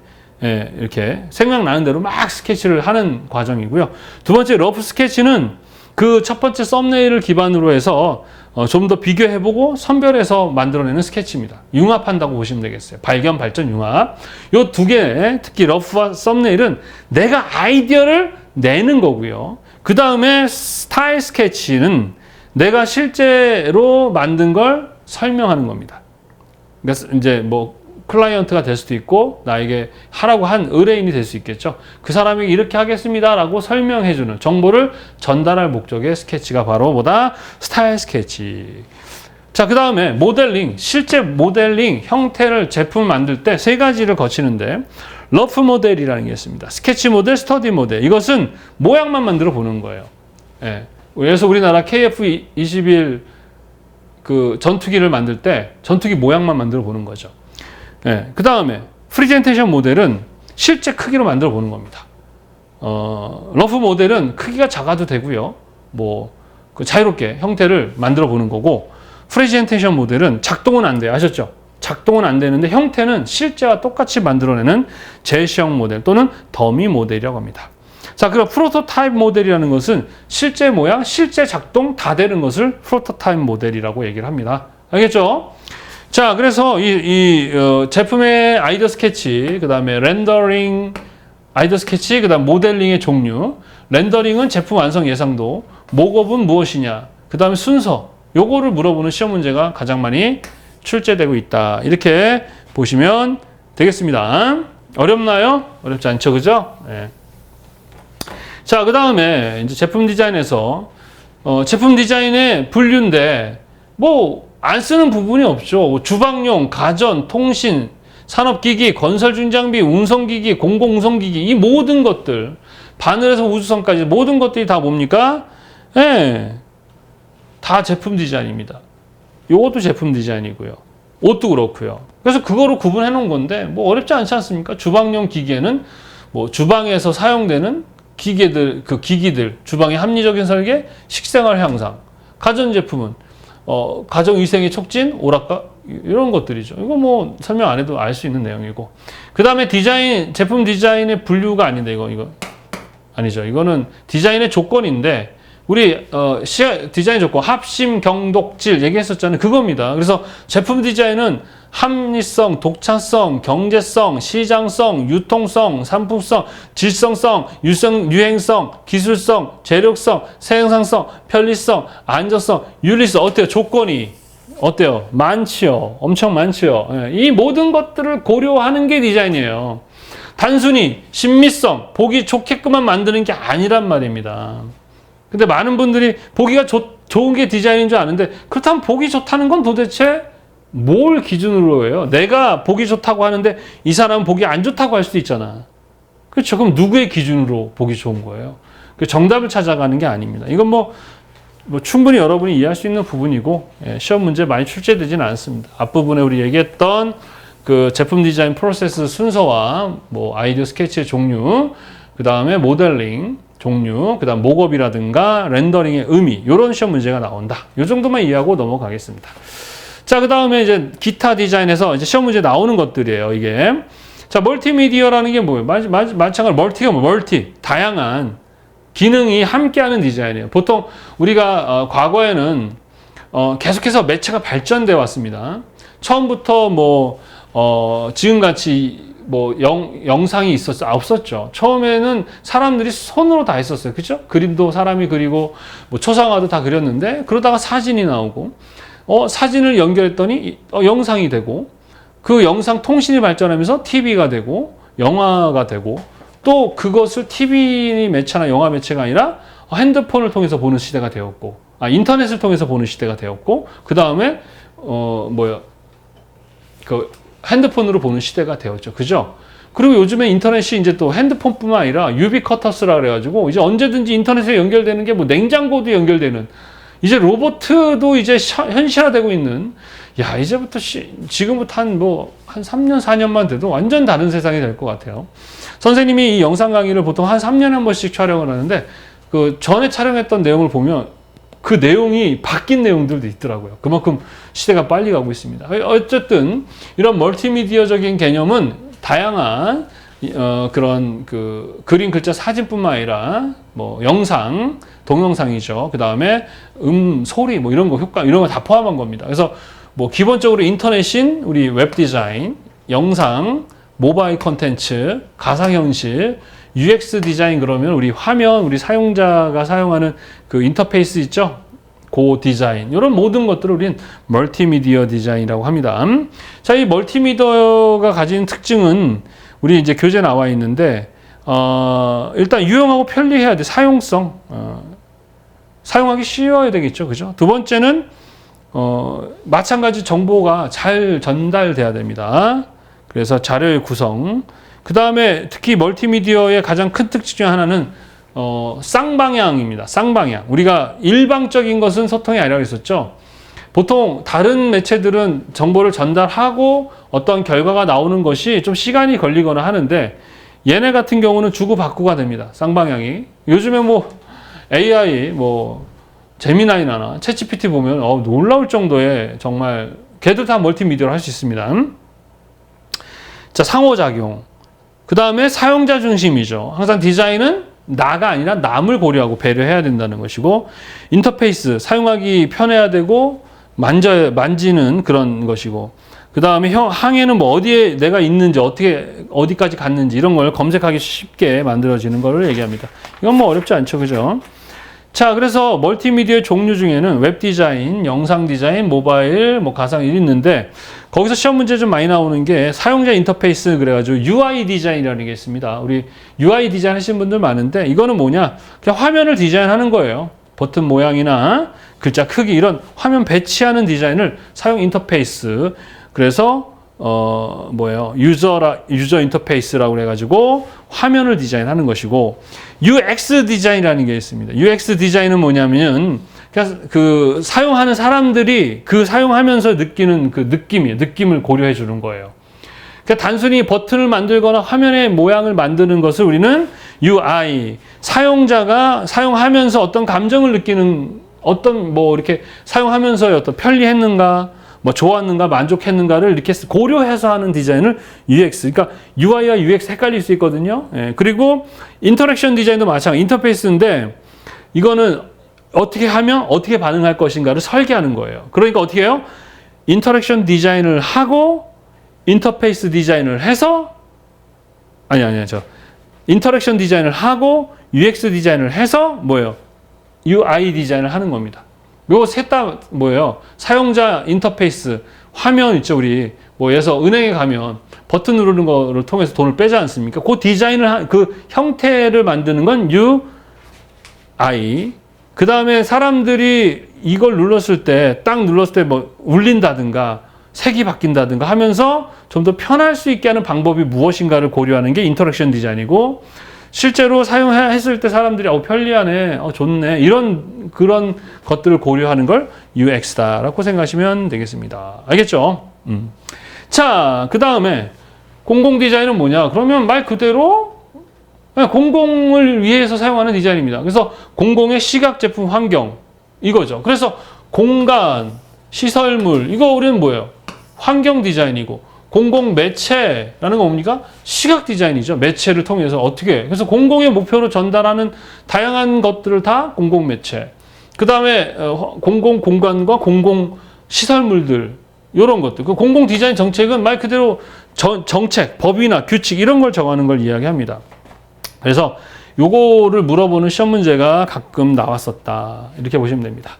이렇게 생각나는 대로 막 스케치를 하는 과정이고요. 두 번째 러프 스케치는 그 첫 번째 썸네일을 기반으로 해서 좀 더 비교해보고 선별해서 만들어내는 스케치입니다. 융합한다고 보시면 되겠어요. 발견, 발전, 융합. 요 두 개, 특히 러프와 썸네일은 내가 아이디어를 내는 거고요. 그 다음에 스타일 스케치는 내가 실제로 만든 걸 설명하는 겁니다. 그래서 이제 뭐 클라이언트가 될 수도 있고 나에게 하라고 한 의뢰인이 될 수 있겠죠. 그 사람이 이렇게 하겠습니다라고 설명해주는 정보를 전달할 목적의 스케치가 바로 뭐다? 스타일 스케치. 자, 그 다음에 모델링, 실제 모델링 형태를 제품 만들 때 세 가지를 거치는데 러프 모델이라는 게 있습니다. 스케치 모델, 스터디 모델. 이것은 모양만 만들어 보는 거예요. 그래서 우리나라 KF-21 전투기를 만들 때 전투기 모양만 만들어 보는 거죠. 그 다음에 프리젠테이션 모델은 실제 크기로 만들어 보는 겁니다. 러프 모델은 크기가 작아도 되고요. 자유롭게 형태를 만들어 보는 거고, 프리젠테이션 모델은 작동은 안 돼요. 아셨죠? 작동은 안 되는데 형태는 실제와 똑같이 만들어내는 제시형 모델 또는 더미 모델이라고 합니다. 자, 그럼 프로토타입 모델이라는 것은 실제 모양, 실제 작동 다 되는 것을 프로토타입 모델이라고 얘기를 합니다. 알겠죠? 자, 그래서 제품의 아이디어 스케치, 그 다음에 렌더링, 아이디어 스케치, 그 다음 모델링의 종류. 렌더링은 제품 완성 예상도, 목업은 무엇이냐, 그 다음에 순서, 요거를 물어보는 시험 문제가 가장 많이 출제되고 있다. 이렇게 보시면 되겠습니다. 어렵나요? 어렵지 않죠, 그죠? 네. 자, 그 다음에 이제 제품 디자인에서 제품 디자인의 분류인데 안 쓰는 부분이 없죠. 주방용, 가전, 통신, 산업기기, 건설중장비, 운송기기, 공공운송기기, 이 모든 것들, 바늘에서 우주선까지 모든 것들이 다 뭡니까? 다 제품 디자인입니다. 요것도 제품 디자인이고요. 옷도 그렇고요. 그래서 그거로 구분해 놓은 건데 어렵지 않지 않습니까? 주방용 기계는 주방에서 사용되는 기계들, 기기들, 주방의 합리적인 설계, 식생활 향상. 가전제품은 가정위생의 촉진, 오락가, 이런 것들이죠. 이거 설명 안 해도 알 수 있는 내용이고. 그 다음에 제품 디자인의 분류가 아닌데, 이거 아니죠. 이거는 디자인의 조건인데, 우리, 디자인 조건, 합심, 경독, 질 얘기했었잖아요. 그겁니다. 그래서 제품 디자인은 합리성, 독창성, 경제성, 시장성, 유통성, 상품성, 질성성, 유행성, 기술성, 재력성, 생산성, 편리성, 안전성, 윤리성. 어때요? 조건이 어때요? 많지요. 엄청 많지요. 이 모든 것들을 고려하는 게 디자인이에요. 단순히 신미성, 보기 좋게끔만 만드는 게 아니란 말입니다. 근데 많은 분들이 보기가 좋은 게 디자인인 줄 아는데, 그렇다면 보기 좋다는 건 도대체 뭘 기준으로 해요? 내가 보기 좋다고 하는데 이 사람은 보기 안 좋다고 할 수도 있잖아. 그렇죠? 그럼 누구의 기준으로 보기 좋은 거예요? 정답을 찾아가는 게 아닙니다. 이건 충분히 여러분이 이해할 수 있는 부분이고, 시험 문제 많이 출제되지는 않습니다. 앞부분에 우리 얘기했던 제품 디자인 프로세스 순서와 아이디어 스케치의 종류, 그 다음에 모델링 종류, 그 다음 목업이라든가 렌더링의 의미, 이런 시험 문제가 나온다. 이 정도만 이해하고 넘어가겠습니다. 자, 그 다음에 이제 기타 디자인에서 이제 시험 문제 나오는 것들이에요, 이게. 자, 멀티미디어라는 게 뭐예요? 마찬가지로 멀티, 다양한 기능이 함께하는 디자인이에요. 보통 우리가 과거에는 계속해서 매체가 발전돼 왔습니다. 처음부터 지금같이 영상이 없었죠. 처음에는 사람들이 손으로 다 했었어요. 그죠? 그림도 사람이 그리고 초상화도 다 그렸는데, 그러다가 사진이 나오고, 사진을 연결했더니 영상이 되고, 그 영상 통신이 발전하면서 TV가 되고, 영화가 되고, 또 그것을 TV 매체나 영화 매체가 아니라 핸드폰을 통해서 보는 시대가 되었고, 인터넷을 통해서 보는 시대가 되었고, 그 다음에, 핸드폰으로 보는 시대가 되었죠. 그죠? 그리고 요즘에 인터넷이 이제 또 핸드폰뿐만 아니라 유비쿼터스라 그래가지고 이제 언제든지 인터넷에 연결되는 게 뭐 냉장고도 연결되는, 이제 로봇도 이제 현실화되고 있는, 야, 이제부터 지금부터 한 3년, 4년만 돼도 완전 다른 세상이 될 것 같아요. 선생님이 이 영상 강의를 보통 한 3년에 한 번씩 촬영을 하는데, 그 전에 촬영했던 내용을 보면 그 내용이 바뀐 내용들도 있더라고요. 그만큼 시대가 빨리 가고 있습니다. 어쨌든 이런 멀티미디어적인 개념은 다양한 그런 그 그림, 글자, 사진뿐만 아니라 뭐 영상, 동영상이죠. 그 다음에 소리, 뭐 이런 거, 효과, 이런 거 다 포함한 겁니다. 그래서 뭐 기본적으로 인터넷인 우리 웹 디자인, 영상, 모바일 콘텐츠, 가상현실, UX 디자인, 그러면 우리 화면, 우리 사용자가 사용하는 그 인터페이스 있죠? 그 디자인, 이런 모든 것들을 우리는 멀티미디어 디자인이라고 합니다. 자, 이 멀티미디어가 가진 특징은 우리 이제 교재에 나와 있는데, 일단 유용하고 편리해야 돼. 사용성. 사용하기 쉬워야 되겠죠. 그죠? 두 번째는, 마찬가지 정보가 잘 전달돼야 됩니다. 그래서 자료의 구성. 그 다음에 특히 멀티미디어의 가장 큰 특징 중 하나는 쌍방향입니다. 쌍방향. 우리가 일방적인 것은 소통이 아니라고 했었죠. 보통 다른 매체들은 정보를 전달하고 어떤 결과가 나오는 것이 좀 시간이 걸리거나 하는데, 얘네 같은 경우는 주고받고가 됩니다. 쌍방향이. 요즘에 뭐 AI, 뭐 제미나이나 챗GPT 보면 놀라울 정도의 정말 걔도 다 멀티미디어로 할 수 있습니다. 자, 상호작용. 그 다음에 사용자 중심이죠. 항상 디자인은 나가 아니라 남을 고려하고 배려해야 된다는 것이고, 인터페이스, 사용하기 편해야 되고 만지는 그런 것이고, 그 다음에 항해는 뭐 어디에 내가 있는지, 어디까지 갔는지 이런 걸 검색하기 쉽게 만들어지는 걸 얘기합니다. 이건 뭐 어렵지 않죠. 그죠? 자, 그래서 멀티미디어 종류 중에는 웹 디자인, 영상 디자인, 모바일, 뭐 가상 있는데, 거기서 시험 문제 좀 많이 나오는 게 사용자 인터페이스, 그래가지고 UI 디자인이라는 게 있습니다. 우리 UI 디자인 하시는 분들 많은데, 이거는 뭐냐? 그냥 화면을 디자인하는 거예요. 버튼 모양이나 글자 크기, 이런 화면 배치하는 디자인을 사용 인터페이스. 그래서 유저 인터페이스라고 그래가지고 화면을 디자인하는 것이고, UX 디자인이라는 게 있습니다. UX 디자인은 뭐냐면, 그 사용하는 사람들이 그 사용하면서 느끼는 그 느낌을 고려해 주는 거예요. 그러니까 단순히 버튼을 만들거나 화면의 모양을 만드는 것을 우리는 UI, 사용자가 사용하면서 어떤 감정을 느끼는, 어떤 뭐 이렇게 사용하면서 어떤 편리했는가, 뭐 좋았는가, 만족했는가를 이렇게 고려해서 하는 디자인을 UX. 그러니까 UI와 UX 헷갈릴 수 있거든요. 예, 그리고 인터랙션 디자인도 마찬가지. 인터페이스인데 이거는 어떻게 하면 어떻게 반응할 것인가를 설계하는 거예요. 그러니까 어떻게 해요? 인터랙션 디자인을 하고 인터페이스 디자인을 해서 인터랙션 디자인을 하고 UX 디자인을 해서 뭐예요? UI 디자인을 하는 겁니다. 요거 셋 다 뭐예요? 사용자 인터페이스, 화면 있죠, 우리. 뭐, 예서 은행에 가면 버튼 누르는 거를 통해서 돈을 빼지 않습니까? 그 디자인을, 그 형태를 만드는 건 UI. 그 다음에 사람들이 이걸 눌렀을 때, 딱 눌렀을 때 뭐, 울린다든가, 색이 바뀐다든가 하면서 좀 더 편할 수 있게 하는 방법이 무엇인가를 고려하는 게 인터랙션 디자인이고, 실제로 사용했을 때 사람들이 편리하네, 좋네, 그런 것들을 고려하는 걸 UX다라고 생각하시면 되겠습니다. 알겠죠? 자, 그 다음에 공공 디자인은 뭐냐? 그러면 말 그대로 공공을 위해서 사용하는 디자인입니다. 그래서 공공의 시각, 제품, 환경, 이거죠. 그래서 공간, 시설물, 이거 우리는 뭐예요? 환경 디자인이고, 공공 매체라는 거 뭡니까? 시각 디자인이죠. 매체를 통해서 어떻게. 그래서 공공의 목표로 전달하는 다양한 것들을 다 공공 매체. 그 다음에 공공 공간과 공공 시설물들, 이런 것들. 그 공공 디자인 정책은 말 그대로 정책, 법이나 규칙 이런 걸 정하는 걸 이야기합니다. 그래서 요거를 물어보는 시험 문제가 가끔 나왔었다. 이렇게 보시면 됩니다.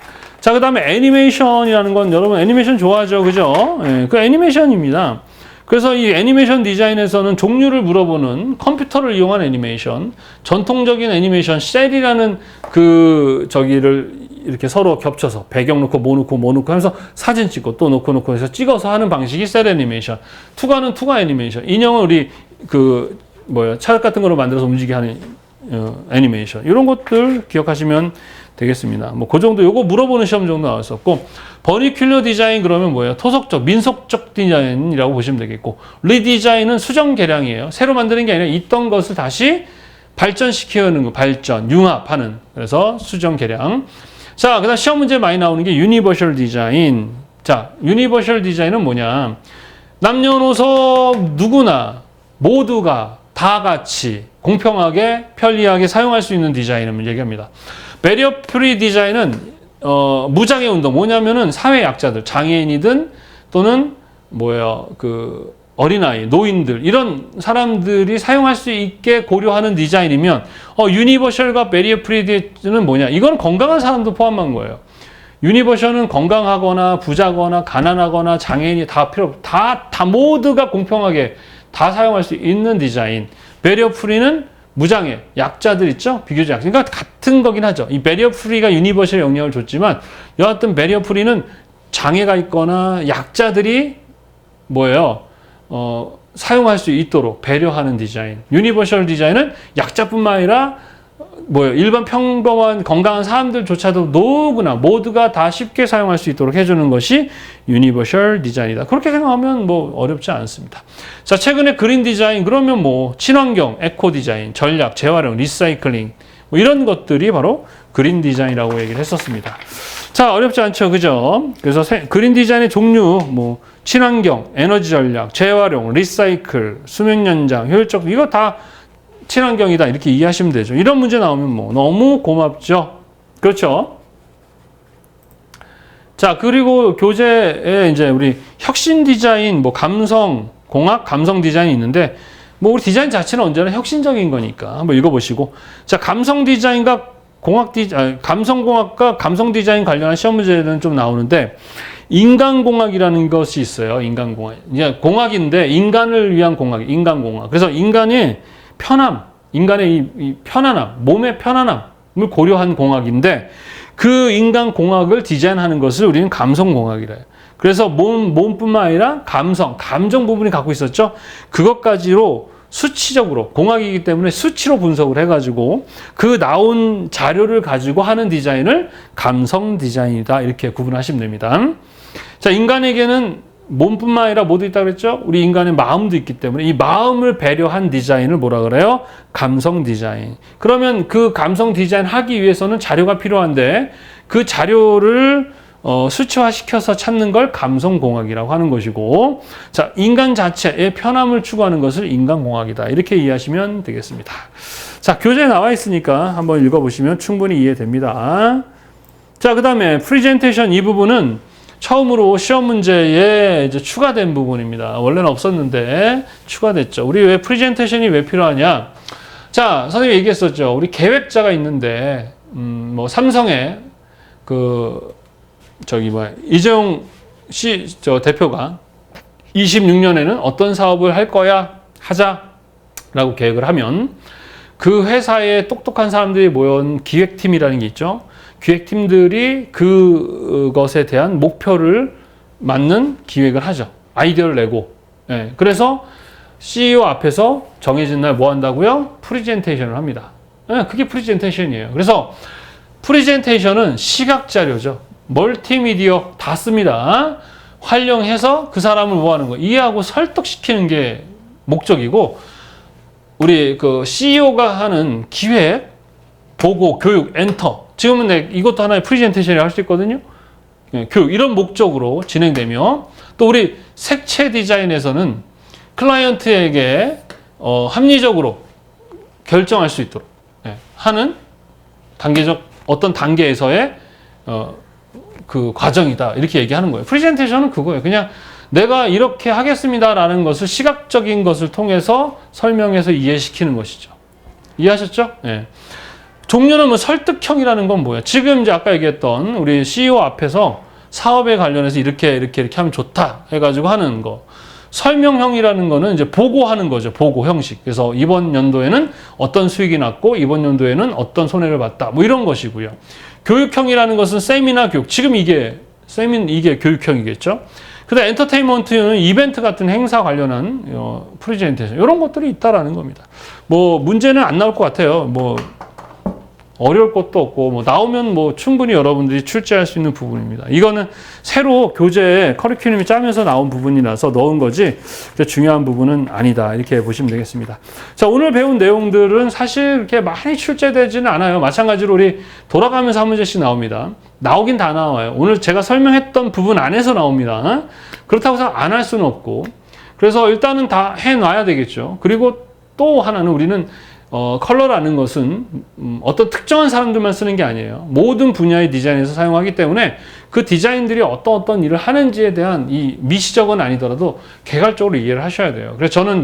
자, 그 다음에 애니메이션이라는 건 여러분 애니메이션 좋아하죠. 그죠? 예, 그 애니메이션입니다. 그래서 이 애니메이션 디자인에서는 종류를 물어보는 컴퓨터를 이용한 애니메이션, 전통적인 애니메이션, 셀이라는 그 저기를 이렇게 서로 겹쳐서 배경 놓고 뭐 놓고 뭐 놓고 하면서 사진 찍고 또 놓고 해서 찍어서 하는 방식이 셀 애니메이션. 투가는 투가 애니메이션. 인형은 우리 차 같은 거로 만들어서 움직이게 하는 애니메이션. 이런 것들 기억하시면 되겠습니다. 뭐 그 정도 요거 물어보는 시험 정도 나왔었고, 버니큘러 디자인 그러면 뭐예요? 토속적, 민속적 디자인이라고 보시면 되겠고, 리디자인은 수정 개량이에요. 새로 만드는 게 아니라 있던 것을 다시 발전시키는 거, 발전, 융합하는. 그래서 수정 개량. 자, 그다음 시험 문제 많이 나오는 게 유니버셜 디자인. 자, 유니버셜 디자인은 뭐냐? 남녀노소 누구나 모두가 다 같이 공평하게 편리하게 사용할 수 있는 디자인을 얘기합니다. 배리어 프리 디자인은 무장애 운동 뭐냐면은 사회 약자들, 장애인이든 또는 어린아이, 노인들 이런 사람들이 사용할 수 있게 고려하는 디자인이면 유니버셜과 배리어 프리 디자인은 뭐냐? 이건 건강한 사람도 포함한 거예요. 유니버셜은 건강하거나 부자거나 가난하거나 장애인이 다 모두가 공평하게 다 사용할 수 있는 디자인. 배리어 프리는 무장애, 약자들 있죠? 비교적 약자. 그러니까 같은 거긴 하죠. 이 배리어 프리가 유니버셜에 영향을 줬지만 여하튼 배리어 프리는 장애가 있거나 약자들이 사용할 수 있도록 배려하는 디자인. 유니버셜 디자인은 약자뿐만 아니라 일반 평범한 건강한 사람들조차도 누구나 모두가 다 쉽게 사용할 수 있도록 해주는 것이 유니버셜 디자인이다. 그렇게 생각하면 어렵지 않습니다. 자, 최근에 그린 디자인 그러면 친환경, 에코 디자인, 전략, 재활용, 리사이클링 이런 것들이 바로 그린 디자인이라고 얘기를 했었습니다. 자, 어렵지 않죠, 그죠? 그래서 그린 디자인의 종류 친환경, 에너지 전략, 재활용, 리사이클, 수명 연장, 효율적 이거 다 친환경이다 이렇게 이해하시면 되죠. 이런 문제 나오면 너무 고맙죠. 그렇죠? 자, 그리고 교재에 이제 우리 혁신 디자인, 감성 공학, 감성 디자인이 있는데 우리 디자인 자체는 언제나 혁신적인 거니까 한번 읽어보시고, 자, 감성 디자인과 감성공학과 감성 디자인 관련한 시험 문제는 좀 나오는데 인간공학이라는 것이 있어요. 인간공학. 공학인데 인간을 위한 공학, 인간공학. 그래서 인간의 편함, 인간의 이 편안함, 몸의 편안함을 고려한 공학인데 그 인간공학을 디자인하는 것을 우리는 감성공학이라 해요. 그래서 몸뿐만 아니라 감정 부분이 갖고 있었죠. 그것까지로 수치적으로 공학이기 때문에 수치로 분석을 해가지고 그 나온 자료를 가지고 하는 디자인을 감성 디자인이다 이렇게 구분하시면 됩니다. 자, 인간에게는 몸뿐만 아니라 모두 있다고 그랬죠? 우리 인간의 마음도 있기 때문에 이 마음을 배려한 디자인을 뭐라 그래요? 감성 디자인. 그러면 그 감성 디자인 하기 위해서는 자료가 필요한데 그 자료를 수치화시켜서 찾는 걸 감성공학이라고 하는 것이고, 자, 인간 자체의 편함을 추구하는 것을 인간공학이다 이렇게 이해하시면 되겠습니다. 자, 교재에 나와 있으니까 한번 읽어보시면 충분히 이해됩니다. 자, 그 다음에 프리젠테이션 이 부분은 처음으로 시험 문제에 이제 추가된 부분입니다. 원래는 없었는데 추가됐죠. 우리 왜 프리젠테이션이 왜 필요하냐? 자, 선생님이 얘기했었죠. 우리 계획자가 있는데 삼성의 이재용 씨 대표가 26년에는 어떤 사업을 할 거야 하자라고 계획을 하면 그 회사에 똑똑한 사람들이 모여온 기획팀이라는 게 있죠. 기획팀들이 그것에 대한 목표를 맞는 기획을 하죠. 아이디어를 내고. 예, 그래서 CEO 앞에서 정해진 날 뭐 한다고요? 프리젠테이션을 합니다. 예, 그게 프리젠테이션이에요. 그래서 프리젠테이션은 시각자료죠. 멀티미디어 다 씁니다. 활용해서 그 사람을 뭐 하는 거 이해하고 설득시키는 게 목적이고, 우리 CEO가 하는 기획, 보고, 교육, 엔터. 지금은 이것도 하나의 프리젠테이션이라고 할 수 있거든요. 교육, 이런 목적으로 진행되며, 또 우리 색채 디자인에서는 클라이언트에게 합리적으로 결정할 수 있도록 하는 어떤 단계에서의 그 과정이다 이렇게 얘기하는 거예요. 프리젠테이션은 그거예요. 그냥 내가 이렇게 하겠습니다라는 것을 시각적인 것을 통해서 설명해서 이해시키는 것이죠. 이해하셨죠? 네. 종류는 설득형이라는 건 뭐예요? 지금 이제 아까 얘기했던 우리 CEO 앞에서 사업에 관련해서 이렇게 하면 좋다 해가지고 하는 거. 설명형이라는 거는 이제 보고하는 거죠. 보고 형식. 그래서 이번 연도에는 어떤 수익이 났고 이번 연도에는 어떤 손해를 봤다. 뭐 이런 것이고요. 교육형이라는 것은 세미나 교육. 지금 이게 교육형이겠죠. 그다음 엔터테인먼트는 이벤트 같은 행사 관련한 프레젠테이션 이런 것들이 있다라는 겁니다. 뭐 문제는 안 나올 것 같아요. 뭐 어려울 것도 없고 뭐 나오면 뭐 충분히 여러분들이 출제할 수 있는 부분입니다. 이거는 새로 교재에 커리큘럼이 짜면서 나온 부분이라서 넣은 거지 중요한 부분은 아니다. 이렇게 보시면 되겠습니다. 자, 오늘 배운 내용들은 사실 이렇게 많이 출제되지는 않아요. 마찬가지로 우리 돌아가면서 한 문제씩 나옵니다. 나오긴 다 나와요. 오늘 제가 설명했던 부분 안에서 나옵니다. 그렇다고 해서 안 할 수는 없고 그래서 일단은 다 해놔야 되겠죠. 그리고 또 하나는 우리는 컬러라는 것은 어떤 특정한 사람들만 쓰는 게 아니에요. 모든 분야의 디자인에서 사용하기 때문에 그 디자인들이 어떤 일을 하는지에 대한 이 미시적은 아니더라도 개괄적으로 이해를 하셔야 돼요. 그래서 저는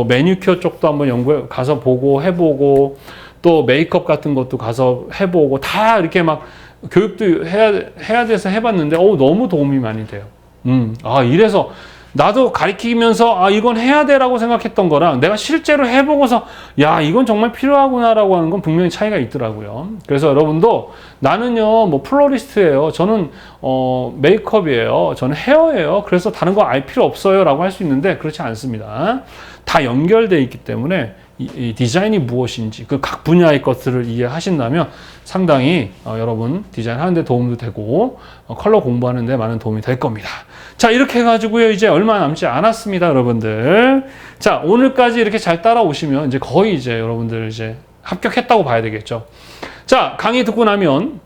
매니큐어 쪽도 한번 연구해 가서 보고 해보고 또 메이크업 같은 것도 가서 해보고 다 이렇게 막 교육도 해야 돼서 해봤는데 너무 도움이 많이 돼요. 이래서 나도 가르치면서 이건 해야 돼라고 생각했던 거랑 내가 실제로 해보고서 야 이건 정말 필요하구나라고 하는 건 분명히 차이가 있더라고요. 그래서 여러분도 나는요 뭐 플로리스트예요. 저는 메이크업이에요. 저는 헤어예요. 그래서 다른 거 알 필요 없어요 라고 할 수 있는데 그렇지 않습니다. 다 연결되어 있기 때문에 이 디자인이 무엇인지 그 각 분야의 것들을 이해하신다면 상당히 여러분 디자인 하는데 도움도 되고 컬러 공부하는 데 많은 도움이 될 겁니다. 자, 이렇게 해가지고요 이제 얼마 남지 않았습니다, 여러분들. 자, 오늘까지 이렇게 잘 따라오시면 이제 거의 이제 여러분들 이제 합격했다고 봐야 되겠죠. 자, 강의 듣고 나면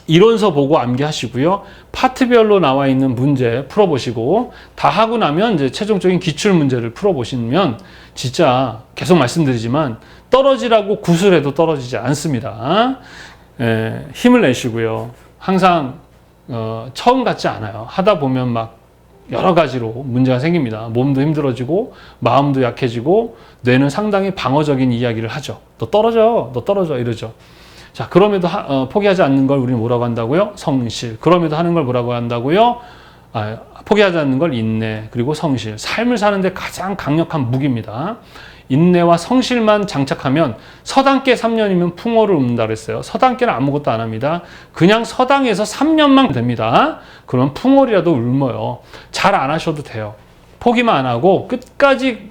이론서 보고 암기하시고요. 파트별로 나와 있는 문제 풀어보시고 다 하고 나면 이제 최종적인 기출 문제를 풀어보시면 진짜 계속 말씀드리지만 떨어지라고 구슬해도 떨어지지 않습니다. 힘을 내시고요. 항상 처음 같지 않아요. 하다 보면 막 여러 가지로 문제가 생깁니다. 몸도 힘들어지고 마음도 약해지고 뇌는 상당히 방어적인 이야기를 하죠. 너 떨어져 이러죠. 자, 그럼에도 포기하지 않는 걸 우리는 뭐라고 한다고요? 성실. 그럼에도 하는 걸 뭐라고 한다고요? 포기하지 않는 걸 인내, 그리고 성실. 삶을 사는데 가장 강력한 무기입니다. 인내와 성실만 장착하면 서당계 3년이면 풍어를 읊는다 그랬어요. 서당계는 아무것도 안 합니다. 그냥 서당에서 3년만 됩니다. 그러면 풍어리라도 읊어요. 잘 안 하셔도 돼요. 포기만 안 하고 끝까지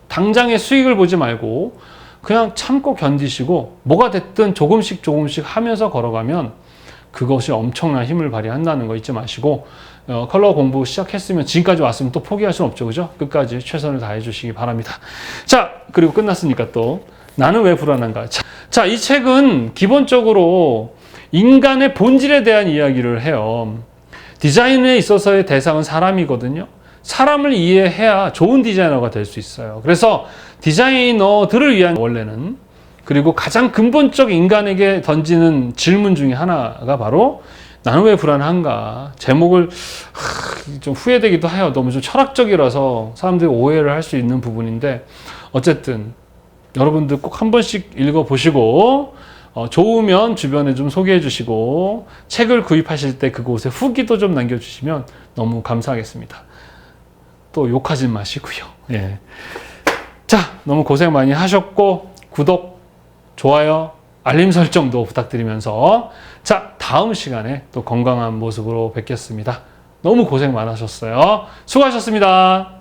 당장의 수익을 보지 말고 그냥 참고 견디시고 뭐가 됐든 조금씩 하면서 걸어가면 그것이 엄청난 힘을 발휘한다는 거 잊지 마시고 컬러 공부 시작했으면 지금까지 왔으면 또 포기할 수는 없죠. 그죠? 끝까지 최선을 다해 주시기 바랍니다. 자, 그리고 끝났으니까 또 나는 왜 불안한가? 자, 이 책은 기본적으로 인간의 본질에 대한 이야기를 해요. 디자인에 있어서의 대상은 사람이거든요. 사람을 이해해야 좋은 디자이너가 될 수 있어요. 그래서 디자이너들을 위한 원래는 그리고 가장 근본적 인간에게 던지는 질문 중에 하나가 바로 나는 왜 불안한가? 제목을 좀 후회되기도 해요. 너무 좀 철학적이라서 사람들이 오해를 할 수 있는 부분인데 어쨌든 여러분들 꼭 한 번씩 읽어보시고 좋으면 주변에 좀 소개해 주시고 책을 구입하실 때 그곳에 후기도 좀 남겨주시면 너무 감사하겠습니다. 또 욕하지 마시고요. 예. 자, 너무 고생 많이 하셨고 구독, 좋아요, 알림 설정도 부탁드리면서 자, 다음 시간에 또 건강한 모습으로 뵙겠습니다. 너무 고생 많으셨어요. 수고하셨습니다.